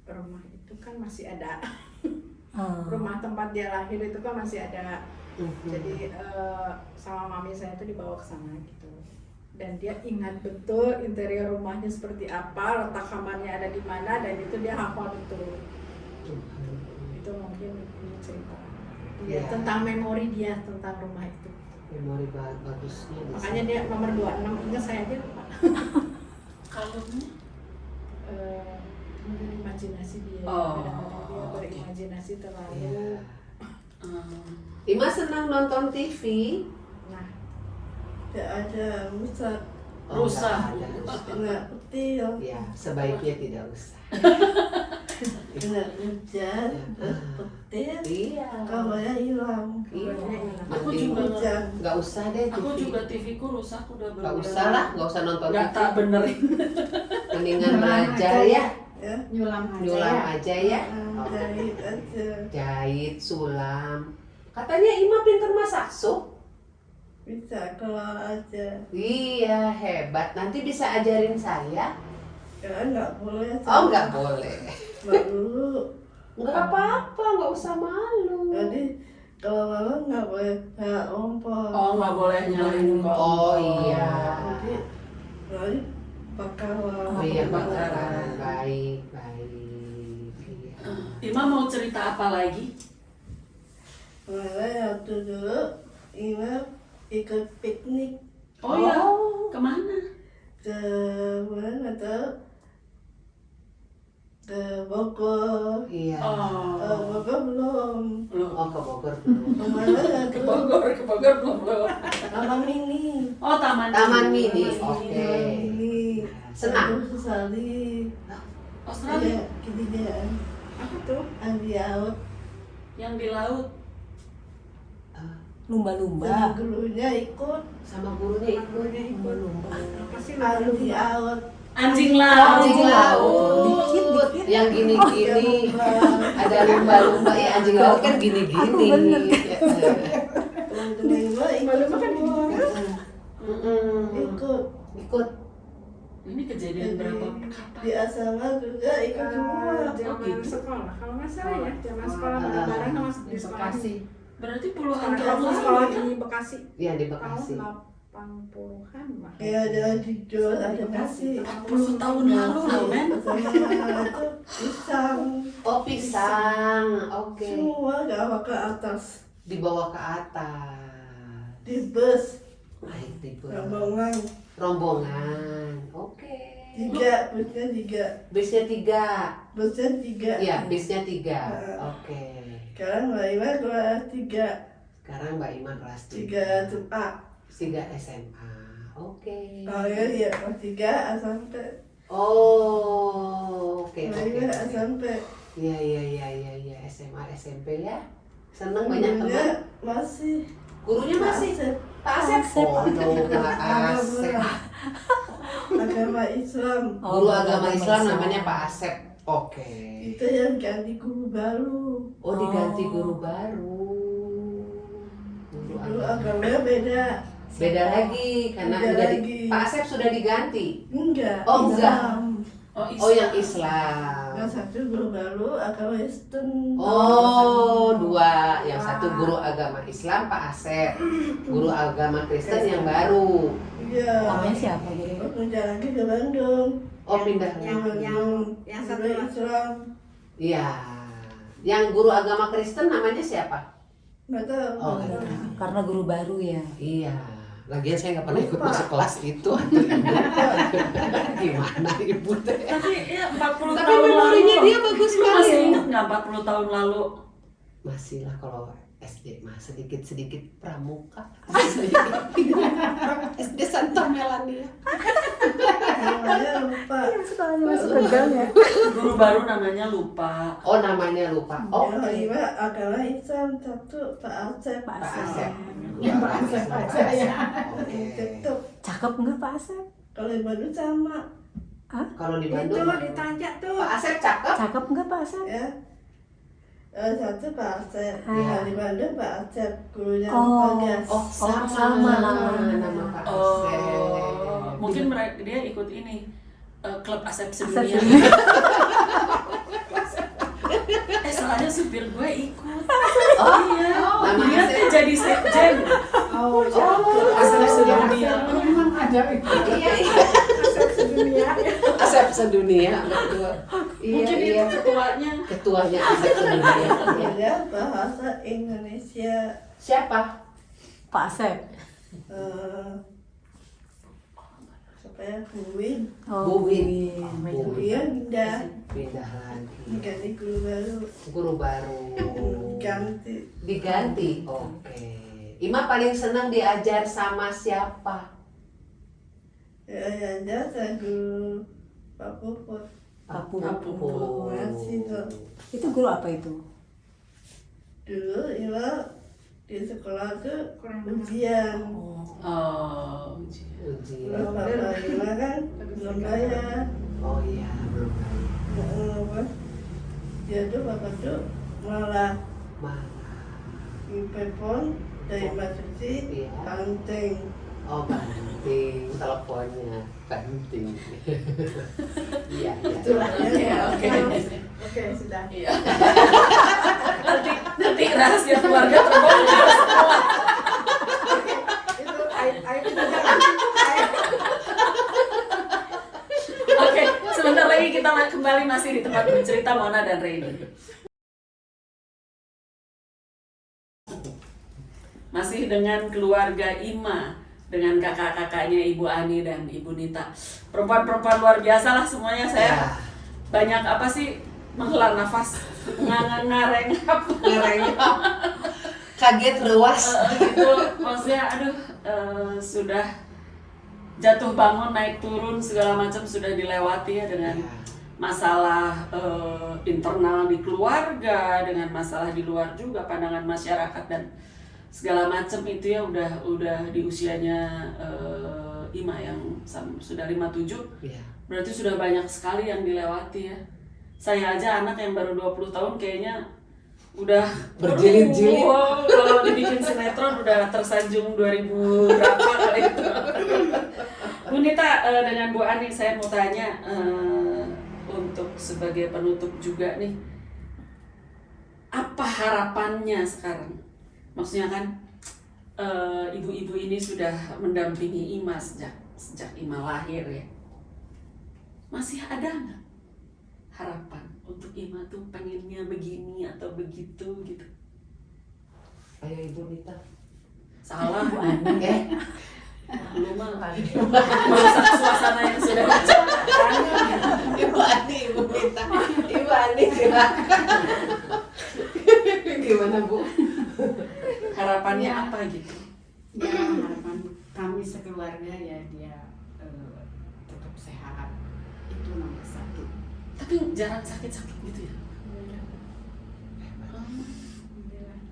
C: rumah itu kan masih ada. Rumah tempat dia lahir itu kan masih ada. Jadi sama mami saya tuh dibawa ke sana gitu. Dan dia ingat betul interior rumahnya seperti apa, letak kamarnya ada di mana, dan itu dia hafal betul. Itu mungkin ini cerita dia
B: Ya.
C: tentang memori dia tentang rumah itu.
B: Memori bagusnya. di
C: Makanya
B: sana.
C: dia nomor 26, ingat saya aja lupa.
A: Kalungnya?
C: Mungkin imajinasi dia.
A: Oh,
C: Kadang-kadang dia
A: oke.
C: berimajinasi terlalu.
B: Iya.
A: Hmm.
B: Ima senang nonton TV.
C: Nah,
G: Ya ada rusak,
B: Oh,
A: Rusak.
B: nggak ada rusak.
G: kena petir,
B: Ya, sebaiknya tidak usah.
G: kena hujan,
B: Ya.
G: petir,
B: Iya.
G: kamarnya hilang.
B: Iya.
A: Aku
B: Mending
A: juga
G: Hujan.
B: nggak usah deh TV.
A: Aku juga TV-ku rusak udah
B: Nggak
A: berbulan.
B: usah lah, nggak usah nonton
A: Nggak
B: TV.
A: tak benerin.
B: Mendingan
C: Nyulam
B: belajar
C: aja
B: ya,
G: Ya,
C: nyulam aja
B: nyulam
C: ya.
B: aja ya.
G: jahit aja.
B: Jahit, sulam. Katanya Ima pinter masak sup.
G: Bisa keluar aja.
B: Iya, hebat. Nanti bisa ajarin saya.
G: Ya nggak boleh.
B: Oh, nggak boleh.
G: Nggak dulu.
B: Nggak apa-apa, nggak usah malu.
G: Jadi kalau malam nggak boleh kayak ompol.
A: Oh, nggak boleh nyalain kompor.
B: Oh iya.
G: Jadi lalu bakaran.
B: Oh iya,
A: Bakaran.
B: bakaran. Baik, baik. Iya.
A: Ima mau cerita apa lagi?
G: Kemarin waktu dulu Ima ikut piknik
A: Oh, ya, kemana?
G: ke mana tuh? Ke Bogor.
B: Iya.
G: Bogor belum.
A: Belum.
B: Oh, ke Bogor dulu.
G: Kemana
A: Ke
G: tuh?
A: Bogor belum.
G: Taman Mini.
A: Oh, Taman
B: Taman Mini.
G: Taman
B: Oke.
G: Mini.
B: Senang?
G: Terus sekali.
A: Australia
G: Gini dia.
C: Apa tuh?
G: Andi out.
A: yang di laut.
D: Lumba-lumba.
G: Gurunya ikut.
B: Sama gurunya ikut.
D: Lumba-lumba.
C: Apa sih
G: Andi out.
A: Anjing laut.
B: Anjing laut. Yang gini-gini. Ada lumba-lumba. Ya, anjing laut kan gini-gini.
G: Teman-teman gua ikut semua. Ikut.
B: Ikut.
A: Ini kejadian berapa kapan?
G: Di asrama juga ikut semua.
C: Zaman
A: gitu.
C: sekolah, kalau nggak salah ya, zaman sekolah bareng sama di sekolah.
A: Berarti puluhan
C: Sekolah
A: tahun
C: sekolah
A: lalu.
C: di Bekasi
B: Iya, di
C: tahun
B: Bekasi.
C: 80-an lah.
G: Ya ada dijual ada nasi.
A: 40 tahun lalu loh, men.
G: Sama itu pisang.
B: Oh, pisang. Oke.
G: Semua gawa ke atas.
B: Dibawa ke atas.
G: Di bus.
B: Naik di bus.
G: Rombongan.
B: Rombongan. Oke.
G: 3, busnya 3.
B: Bisnya 3.
G: Busnya 3.
B: Iya, bisnya 3.
G: Heeh.
B: Oke.
G: Sekarang Mbak Ima kelas 3.
B: Sekarang Mbak Ima kelas
G: 3
B: 3.
G: SMA.
B: 3 SMA. Oke.
G: Oh ya, iya kelas 3 SMP.
B: Oh, oke,
G: Mbak
B: oke.
G: Ima
B: oke.
G: SMP.
B: Iya, SMA, SMP ya. Seneng banyak
G: Gurunya
B: teman.
G: masih.
B: Gurunya masih. Pak Asep. Oh, no, Pak Asep.
G: Agama Islam.
B: Guru agama Islam namanya Pak Asep. Oke.
G: Itu yang ganti guru baru.
B: Oh, diganti guru baru. Guru
G: Guru
B: agama.
G: agamanya beda.
B: Beda lagi karena
G: Beda
B: udah
G: lagi.
B: Pak Asep sudah diganti.
G: Enggak.
B: Oh, enggak.
G: Islam.
B: Oh, yang Islam.
G: Yang satu guru baru agama Kristen.
B: Oh, 2. Yang satu guru agama Islam Pak Asep. Guru agama Kristen yang baru.
G: Iya.
D: Namanya siapa jadi?
G: Oh, pindah lagi ke Bandung.
B: Oh, pindah.
C: yang satu
G: Guru Islam.
B: Iya. Yang guru agama Kristen namanya siapa?
G: Nggak tahu.
B: Oh,
D: Karena guru baru ya.
B: Iya. Lagian saya nggak pernah ikut
G: Lupa.
B: masuk kelas itu. Gimana ibu teh?
A: Tapi ya 40
B: Tapi
A: tahun
B: memorinya
A: lalu.
B: dia bagus
A: Lu
B: sekali.
A: masih ingat nggak 40 tahun lalu?
B: Masih lah kalau SD mah sedikit pramuka. SD Santa Melania.
G: Namanya lupa.
D: Sekolahnya masuk ke gang ya.
A: Guru baru namanya lupa.
B: Oh namanya lupa. Oh
G: Yang lima agama Islam, satu Pak Asep.
B: Pak Asep.
E: Yang Pak Asep aja ya.
B: Oke.
G: Itu
D: Cakep nggak Pak Asep?
G: kalau di Bandung sama
B: Kalau di
C: Itu
B: Bandung
C: ditanjak tuh.
B: Pak Asep cakep.
D: Cakep nggak Pak Asep?
G: ya. Satu Pak Asep,
D: Ah.
G: di Bandung Pak Asep, gurunya
D: Oh.
G: Bagas.
B: Oh
D: sama
B: nama Pak Asep.
A: Oh, mungkin mereka dia ikut ini klub Asep
D: Asep
A: Sedunia.
D: Sedunia.
A: Soalnya supir gue ikut.
B: Oh,
A: Iya.
B: nama
A: Dia
B: Asep.
A: tuh jadi sekjen.
E: Oh,
A: Asep
E: Asep
A: Sedunia.
E: Memang ada itu.
B: Iya iya.
C: Asep sedunia.
B: Asep sedunia betul. Iya
A: Mungkin
B: iya.
A: itu ketuanya.
B: Ketuanya Asep sedunia.
G: Dia bahasa Indonesia.
B: Siapa?
D: Pak Asep.
G: Siapa ya? Buwin.
D: Oh,
B: Buwin.
G: Dia pindah
B: Pindah lagi.
G: ganti guru baru.
B: Guru baru.
G: Ganti.
B: Diganti. Oke. Ima paling senang diajar sama siapa?
G: Ya ada guru Pak Puput.
D: Pak
B: Puput.
G: Masih tuh.
D: Itu guru apa itu?
G: Dulu Ila di sekolah tuh
C: Kurang
G: ujian.
A: Oh,
B: Ujian.
G: Terus Bapak Ila kan belum bayar.
B: Oh iya, belum
G: Apa? Dia tuh Bapak tuh malah
B: mana?
G: telepon dari Mbak Suci,
B: Iya.
G: penting.
B: Oh penting teleponnya penting. Iya iya.
C: Itulah ya.
A: oke.
C: Oke, sudah.
A: Iya. nanti rahasia keluarga terbongkar semua.
C: Itu aib itu jangan. Aib.
A: Oke, sebentar lagi kita kembali masih di tempat bercerita Mona dan Reni. Masih dengan keluarga Ima, dengan kakak-kakaknya Ibu Ani dan Ibu Nita. Perempuan-perempuan luar biasa lah semuanya. Saya
B: Ya.
A: banyak apa sih menghela nafas, ngarengap.
B: Kaget luas.
A: Itu maksudnya aduh sudah jatuh bangun naik turun segala macam sudah dilewati ya dengan masalah internal di keluarga, dengan masalah di luar juga pandangan masyarakat dan segala macam itu ya udah di usianya Ima yang sudah 57.
B: Iya.
A: Berarti sudah banyak sekali yang dilewati ya. Saya aja anak yang baru 20 tahun kayaknya udah
B: Berjilid-jilid.
A: wow, kalau dibikin sinetron udah tersanjung 2000 berapa kali itu. Bu Nita dengan Bu Ani saya mau tanya untuk sebagai penutup juga nih, apa harapannya sekarang? Maksudnya kan ibu-ibu ini sudah mendampingi Ima sejak Ima lahir ya. Masih ada nggak harapan untuk Ima tuh pengennya begini atau begitu gitu?
B: Ayo Ibu Nita.
A: Salah Bu Ani. Lu mah
D: Paling.
A: merusak suasana yang sudah diciptakan.
B: Ibu Ani, Ibu Nita. Ibu Ani silakan. Gimana Bu?
A: Harapannya apa gitu?
E: Ya, harapan kami sekeluarga ya dia tetap sehat. Itu nomor satu.
A: Tapi jarang sakit-sakit gitu ya?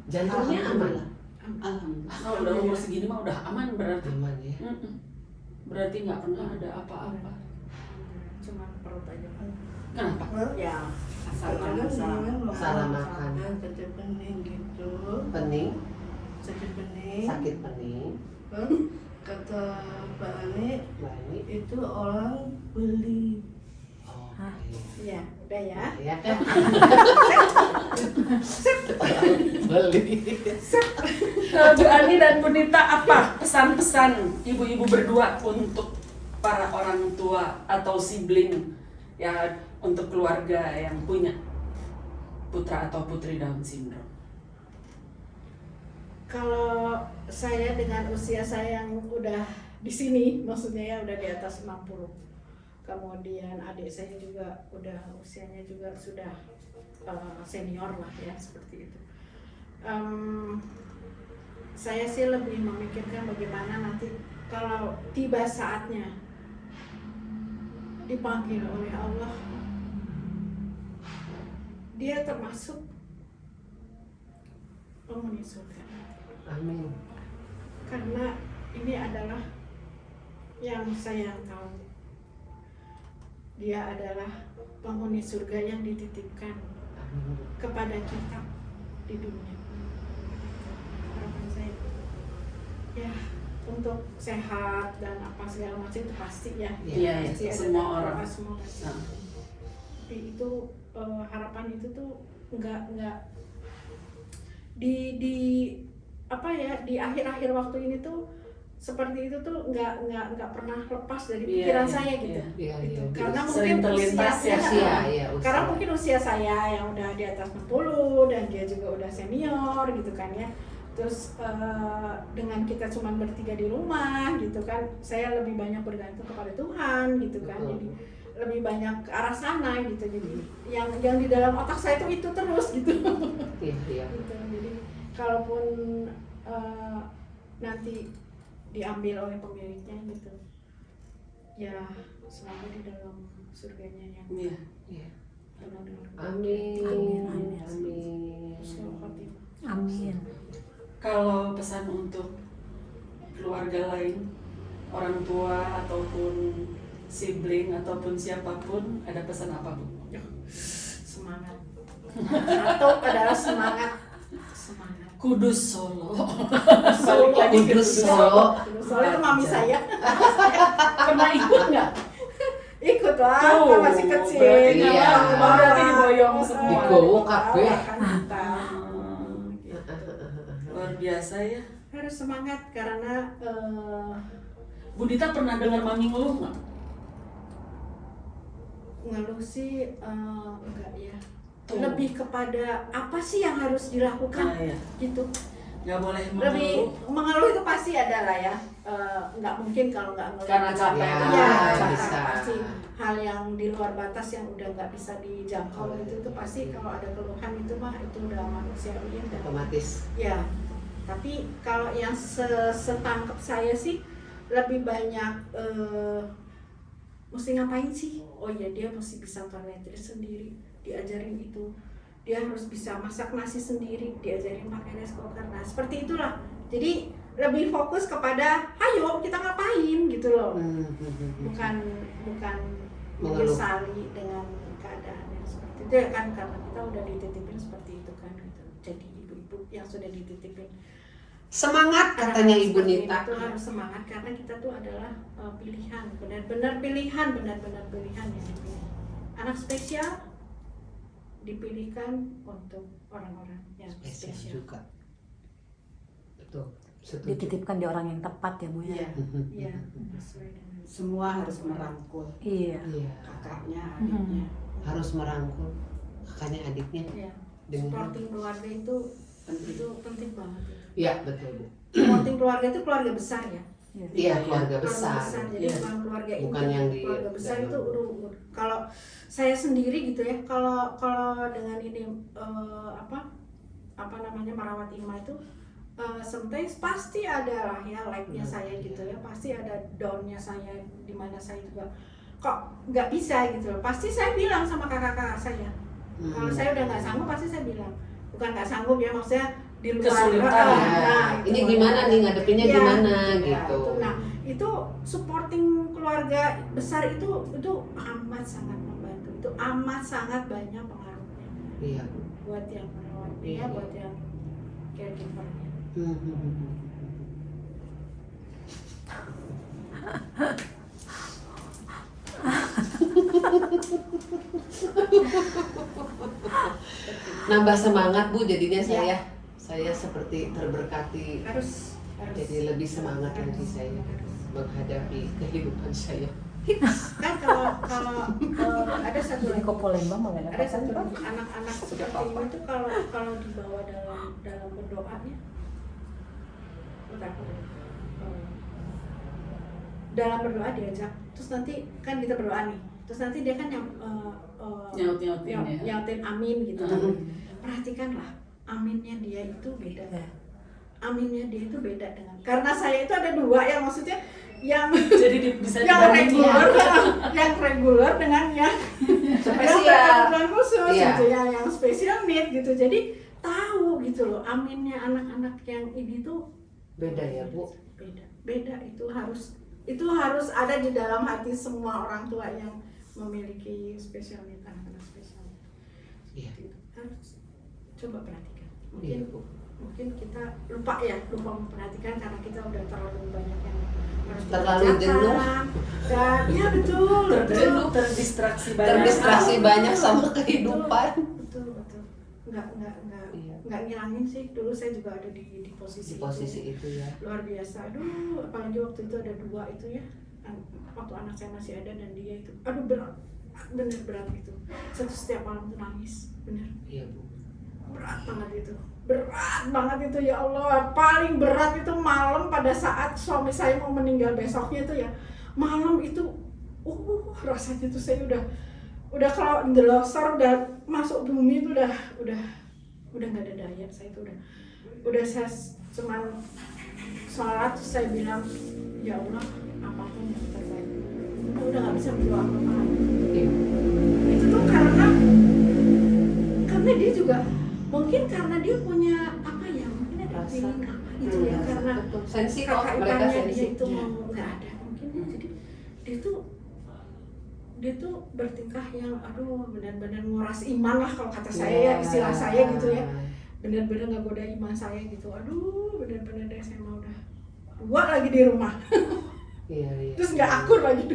B: Jantungnya aman.
E: Alhamdulillah.
A: Kalau udah umur segini mah udah aman berarti.
B: Aman ya.
A: Mm-mm. Berarti nggak pernah ada apa-apa.
C: Cuma perut aja.
A: Kenapa?
C: Ya.
E: Asal
G: Kadang memang
B: Salah makan.
G: sakit pening gitu,
B: Pening,
G: sakit pening.
B: sakit pening.
G: Kan kata Mbak Ani
B: Mbak Ani.
G: itu orang beli.
B: Oh,
C: Iya, udah ya.
B: ya kan? Beli.
A: Bu Ani dan Bu Nita, apa pesan-pesan ibu-ibu berdua untuk para orang tua atau sibling ya untuk keluarga yang punya putra atau putri Down syndrome?
C: Kalau saya dengan usia saya yang udah di sini, maksudnya ya udah di atas 60. Kemudian adik saya juga udah usianya juga sudah senior lah ya, seperti itu. Saya sih lebih memikirkan bagaimana nanti kalau tiba saatnya dipanggil oleh Allah, dia termasuk penghuni surga.
B: Amin.
C: Karena ini adalah yang saya tahu, dia adalah penghuni surga yang dititipkan kepada kita di dunia. Harapan saya ya untuk sehat dan apa segala macam itu pasti ya.
A: Iya,
C: Pasti ada
A: semua orang.
C: semua pasti.
A: Nah.
C: Tapi itu harapan itu tuh enggak di apa ya, di akhir-akhir waktu ini tuh seperti itu tuh nggak pernah lepas dari pikiran saya gitu.
B: Iya,
C: Gitu.
B: iya.
C: Karena
A: Sering
C: mungkin
A: terlintas ya.
B: Usia, ya, usia.
C: karena mungkin usia saya yang udah di atas 60 dan dia juga udah senior gitu kan ya. Terus dengan kita cuma bertiga di rumah gitu kan, saya lebih banyak bergantung kepada Tuhan gitu kan.
B: Betul.
C: Jadi lebih banyak ke arah sana gitu. Jadi yang di dalam otak saya itu terus gitu.
B: Iya, iya.
C: Gitu. Jadi kalaupun nanti diambil oleh pemiliknya gitu, ya semoga di dalam surganya yang
A: Iya.
B: Iya.
C: penuh dengan
B: Amin.
D: Amin, amin.
B: Amin.
C: husnul khotimah.
D: Amin.
A: Kalau pesan untuk keluarga lain, orang tua ataupun sibling ataupun siapapun, ada pesan apa Bu?
C: Semangat. Satu adalah semangat.
A: Kudus Solo.
C: Solo.
A: Balik lagi ke
B: Kudus Solo.
C: Soalnya itu mami saya
A: Pernah ikut nggak?
C: ikut lah,
A: Tuh,
C: kan masih kecil.
A: berarti
B: Iya.
A: berarti diboyong semua.
B: Digowo kabeh.
C: Kan kita.
A: Luar biasa ya.
C: Harus semangat karena
A: Bu Dita pernah dengar mami ngeluh nggak?
C: ngeluh sih enggak ya.
A: Tuh.
C: Lebih kepada apa sih yang harus dilakukan
A: Nah, ya.
C: gitu.
A: Nggak boleh
C: Lebih
A: mengeluh.
C: mengeluh itu pasti ada lah ya. Nggak mungkin kalau nggak ngeluh.
A: Karena capek.
C: Iya,
B: Ya, bisa.
C: pasti hal yang di luar batas yang udah nggak bisa dijangkau itu pasti kalau ada keluhan itu mah itu udah manusiawi dan
B: Otomatis.
C: ya. Tapi kalau yang setangkap saya sih lebih banyak mesti ngapain sih? Oh ya, dia mesti bisa toiletries sendiri, diajarin itu. Dia harus bisa masak nasi sendiri, diajarin pakai rice cooker. Nah, seperti itulah. Jadi lebih fokus kepada ayo kita ngapain gitu loh. Bukan
B: Mengeluh.
C: menyesali dengan keadaan yang seperti itu ya kan, karena kita udah dititipin seperti itu kan gitu. Jadi ibu-ibu yang sudah dititipin
B: Semangat katanya Ibu Nita.
C: itu harus semangat karena kita tuh adalah pilihan, benar-benar pilihan yang dipilih. Anak spesial dipilihkan untuk orang-orang yang
B: Spesial
C: spesial.
B: juga. Betul. Setuju.
D: Dititipkan di orang yang tepat ya Bu ya.
E: Iya,
C: Iya, sesuai dengan
E: semua harus merangkul
D: Iya.
B: Iya.
E: kakaknya, adiknya.
B: Harus merangkul kakaknya adiknya
C: ya.
B: dengan.
C: Supporting keluarga itu penting banget.
B: Iya, betul Bu.
C: Supporting keluarga itu keluarga besar ya.
B: Iya, keluarga
C: Keluarga
B: besar.
C: Jadi
A: Iya.
C: bukan keluarga
B: Bukan
C: inti.
B: yang di
C: Keluarga besar
B: dalam.
C: itu kalau saya sendiri gitu ya, kalau dengan ini apa namanya merawat Ima itu sometimes pasti ada lah ya like-nya saya gitu ya, pasti ada down-nya saya di mana saya juga kok nggak bisa gitu loh. Pasti saya bilang sama kakak-kakak saya. Kalau saya udah nggak sanggup pasti saya bilang. Bukan nggak sanggup ya, maksudnya di luar
A: Kesulitan.
C: gitu.
B: Ini gimana nih ngadepinnya
C: Iya,
B: gimana
C: ya,
B: gitu.
C: Nah, itu supporting keluarga besar itu amat sangat membantu. Itu amat sangat banyak pengaruhnya
B: Iya.
C: buat yang merawat dia,
B: Iya.
C: buat yang caregiver-nya.
B: Nambah semangat Bu jadinya
C: Iya.
B: saya seperti terberkati,
C: Harus
B: jadi lebih semangat lagi
C: harus.
B: saya menghadapi kehidupan saya.
C: Kan kalau ada satu
D: Jadi
C: lagi,
D: kok Palembang mau
C: ada satu lagi anak-anak seperti ini tuh kalau dibawa dalam berdoanya dalam berdoa diajak, terus nanti kan kita berdoa nih, terus nanti dia kan yang nyautin amin gitu. Perhatikanlah aminnya dia itu beda. Aminnya dia itu beda dengan, karena saya itu ada dua ya, maksudnya yang
A: Jadi bisa
C: yang
A: dibandingin ya.
C: yang reguler dengan yang
B: Spesial.
C: kebutuhan khusus
B: Iya.
C: gitu, yang special need gitu. Jadi tahu gitu loh, aminnya anak-anak yang ini tuh
B: Beda ya Bu.
C: beda itu harus ada di dalam hati semua orang tua yang memiliki special need, anak-anak special need.
B: Iya.
C: Harus coba perhatikan.
B: Iya Bu.
C: Mungkin kita lupa memperhatikan karena kita udah terlalu banyak yang harus
B: Terlalu
C: dikerjakan.
B: jenuh.
C: Dan iya betul
A: Terdistraksi
B: Terdistraksi banyak sama
C: Betul,
B: kehidupan.
C: betul nggak
B: Iya.
C: nggak ngilangin sih. Dulu saya juga ada di posisi
B: Di posisi itu ya.
C: luar biasa. Aduh, apalagi waktu itu ada dua itu ya, waktu anak saya masih ada dan dia itu, aduh berat itu. Setiap malam tuh nangis, bener.
B: Iya Bu.
C: Berat banget itu ya Allah. Paling berat itu malam pada saat suami saya mau meninggal besoknya itu ya, malam itu rasanya tuh saya udah kalau ndelosor, udah masuk bumi itu udah nggak ada daya. Saya itu udah saya cuman sholat, saya bilang ya Allah apapun yang terbaik, udah nggak bisa berdoa apa-apa lagi.
B: Iya.
C: Itu tuh karena dia juga mungkin karena dia punya apa ya, mungkin ada
B: Rasa.
C: feeling apa gitu ya, karena
B: Betul. Sensi kok
C: kakak
B: mereka
C: iparnya
B: sensi.
C: dia itu mau nggak ada mungkin ya. Jadi dia tuh bertingkah yang aduh benar-benar nguras iman lah kalau kata saya ya, istilah saya gitu ya, benar-benar nggak goda iman saya gitu. Aduh benar-benar deh, saya mau udah dua lagi di rumah.
B: Iya.
C: Terus nggak akur lagi.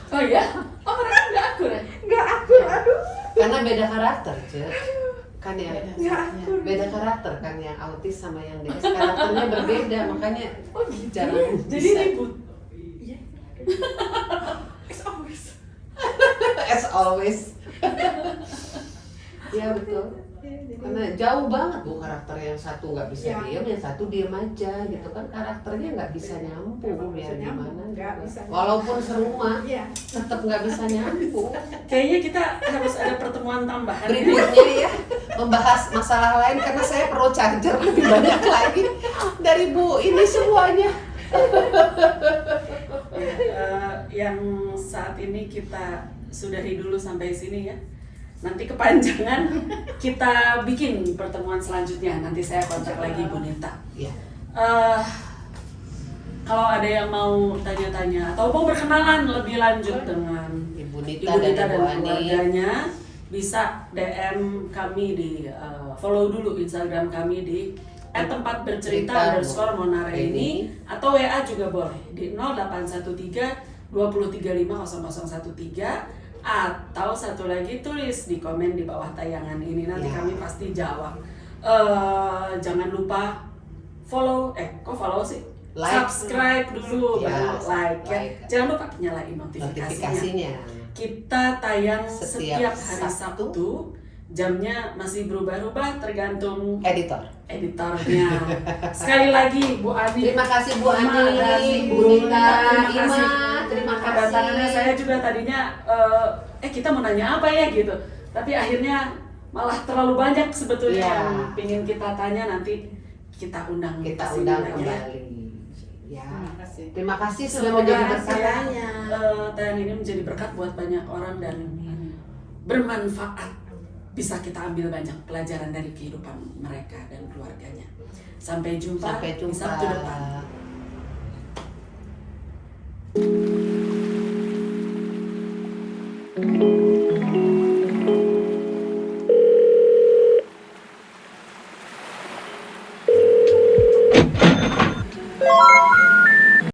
A: Oh ya? Oh mereka nggak akur ya?
C: Nggak akur, aduh
B: Karena beda karakter, Cek. Kan ya.
C: nggak akur.
B: Beda karakter kan, yang autis sama yang DS karakternya berbeda, makanya jarang
A: Jadi
B: bisa.
A: ribut.
C: Iya. As always.
B: As always. Ya betul. Karena jauh banget Bu, karakter yang satu nggak bisa
C: Ya.
B: diem, yang satu diem aja gitu kan, karakternya nggak bisa nyambung biar gimana
C: Nggak
B: juga.
C: bisa.
B: Walaupun serumah
C: Iya.
B: tetap nggak bisa nyambung.
A: Kayaknya kita harus ada pertemuan tambahan.
B: Berikutnya ya membahas masalah lain, karena saya perlu charger lebih banyak lagi dari Bu ini semuanya.
A: Yang saat ini kita sudahi dulu sampai sini ya. Nanti kepanjangan kita bikin pertemuan selanjutnya. Nanti saya kontak lagi Bu Nita.
B: Iya.
A: Kalau ada yang mau tanya-tanya atau mau berkenalan lebih lanjut dengan
B: Ibu
A: Ibu
B: Nita
A: Nita
B: dan
A: dan
B: Ibu Ani.
A: keluarganya, bisa DM kami di follow dulu Instagram kami di @tempatbercerita_monare atau WA juga boleh di 0813 235 0013, atau satu lagi tulis di komen di bawah tayangan ini, nanti
B: Ya.
A: kami pasti jawab. Jangan lupa follow, follow sih,
B: Like.
A: subscribe dulu,
B: Ya,
A: baru like ya.
B: like.
A: Jangan lupa nyalain notifikasinya.
B: Notifikasinya.
A: Kita tayang
B: Setiap
A: setiap hari
B: Sabtu.
A: Sabtu. Jamnya masih berubah-ubah tergantung
B: Editor.
A: editornya. Sekali lagi Bu Ani,
B: Terima kasih Bu
A: Terima
B: Ani,
A: kasih,
B: Bu Nita,
A: Terima
B: Ima,
A: kasih.
B: terima
A: Kedatangannya saya
B: kasih.
A: juga tadinya kita mau nanya apa ya gitu, tapi akhirnya malah terlalu banyak sebetulnya
B: Iya.
A: yang ingin kita tanya. Nanti kita undang
B: Kita
A: kesini
B: undang
A: ya.
B: kembali. Ya.
E: Terima kasih.
B: Terima kasih sudah
A: Semoga
B: menjadi berkat.
C: Kiranya.
A: tayangan ini menjadi berkat buat banyak orang dan bermanfaat. Bisa kita ambil banyak pelajaran dari kehidupan mereka dan keluarganya. Sampai jumpa,
B: Sampai
A: di
B: jumpa.
A: Sabtu depan.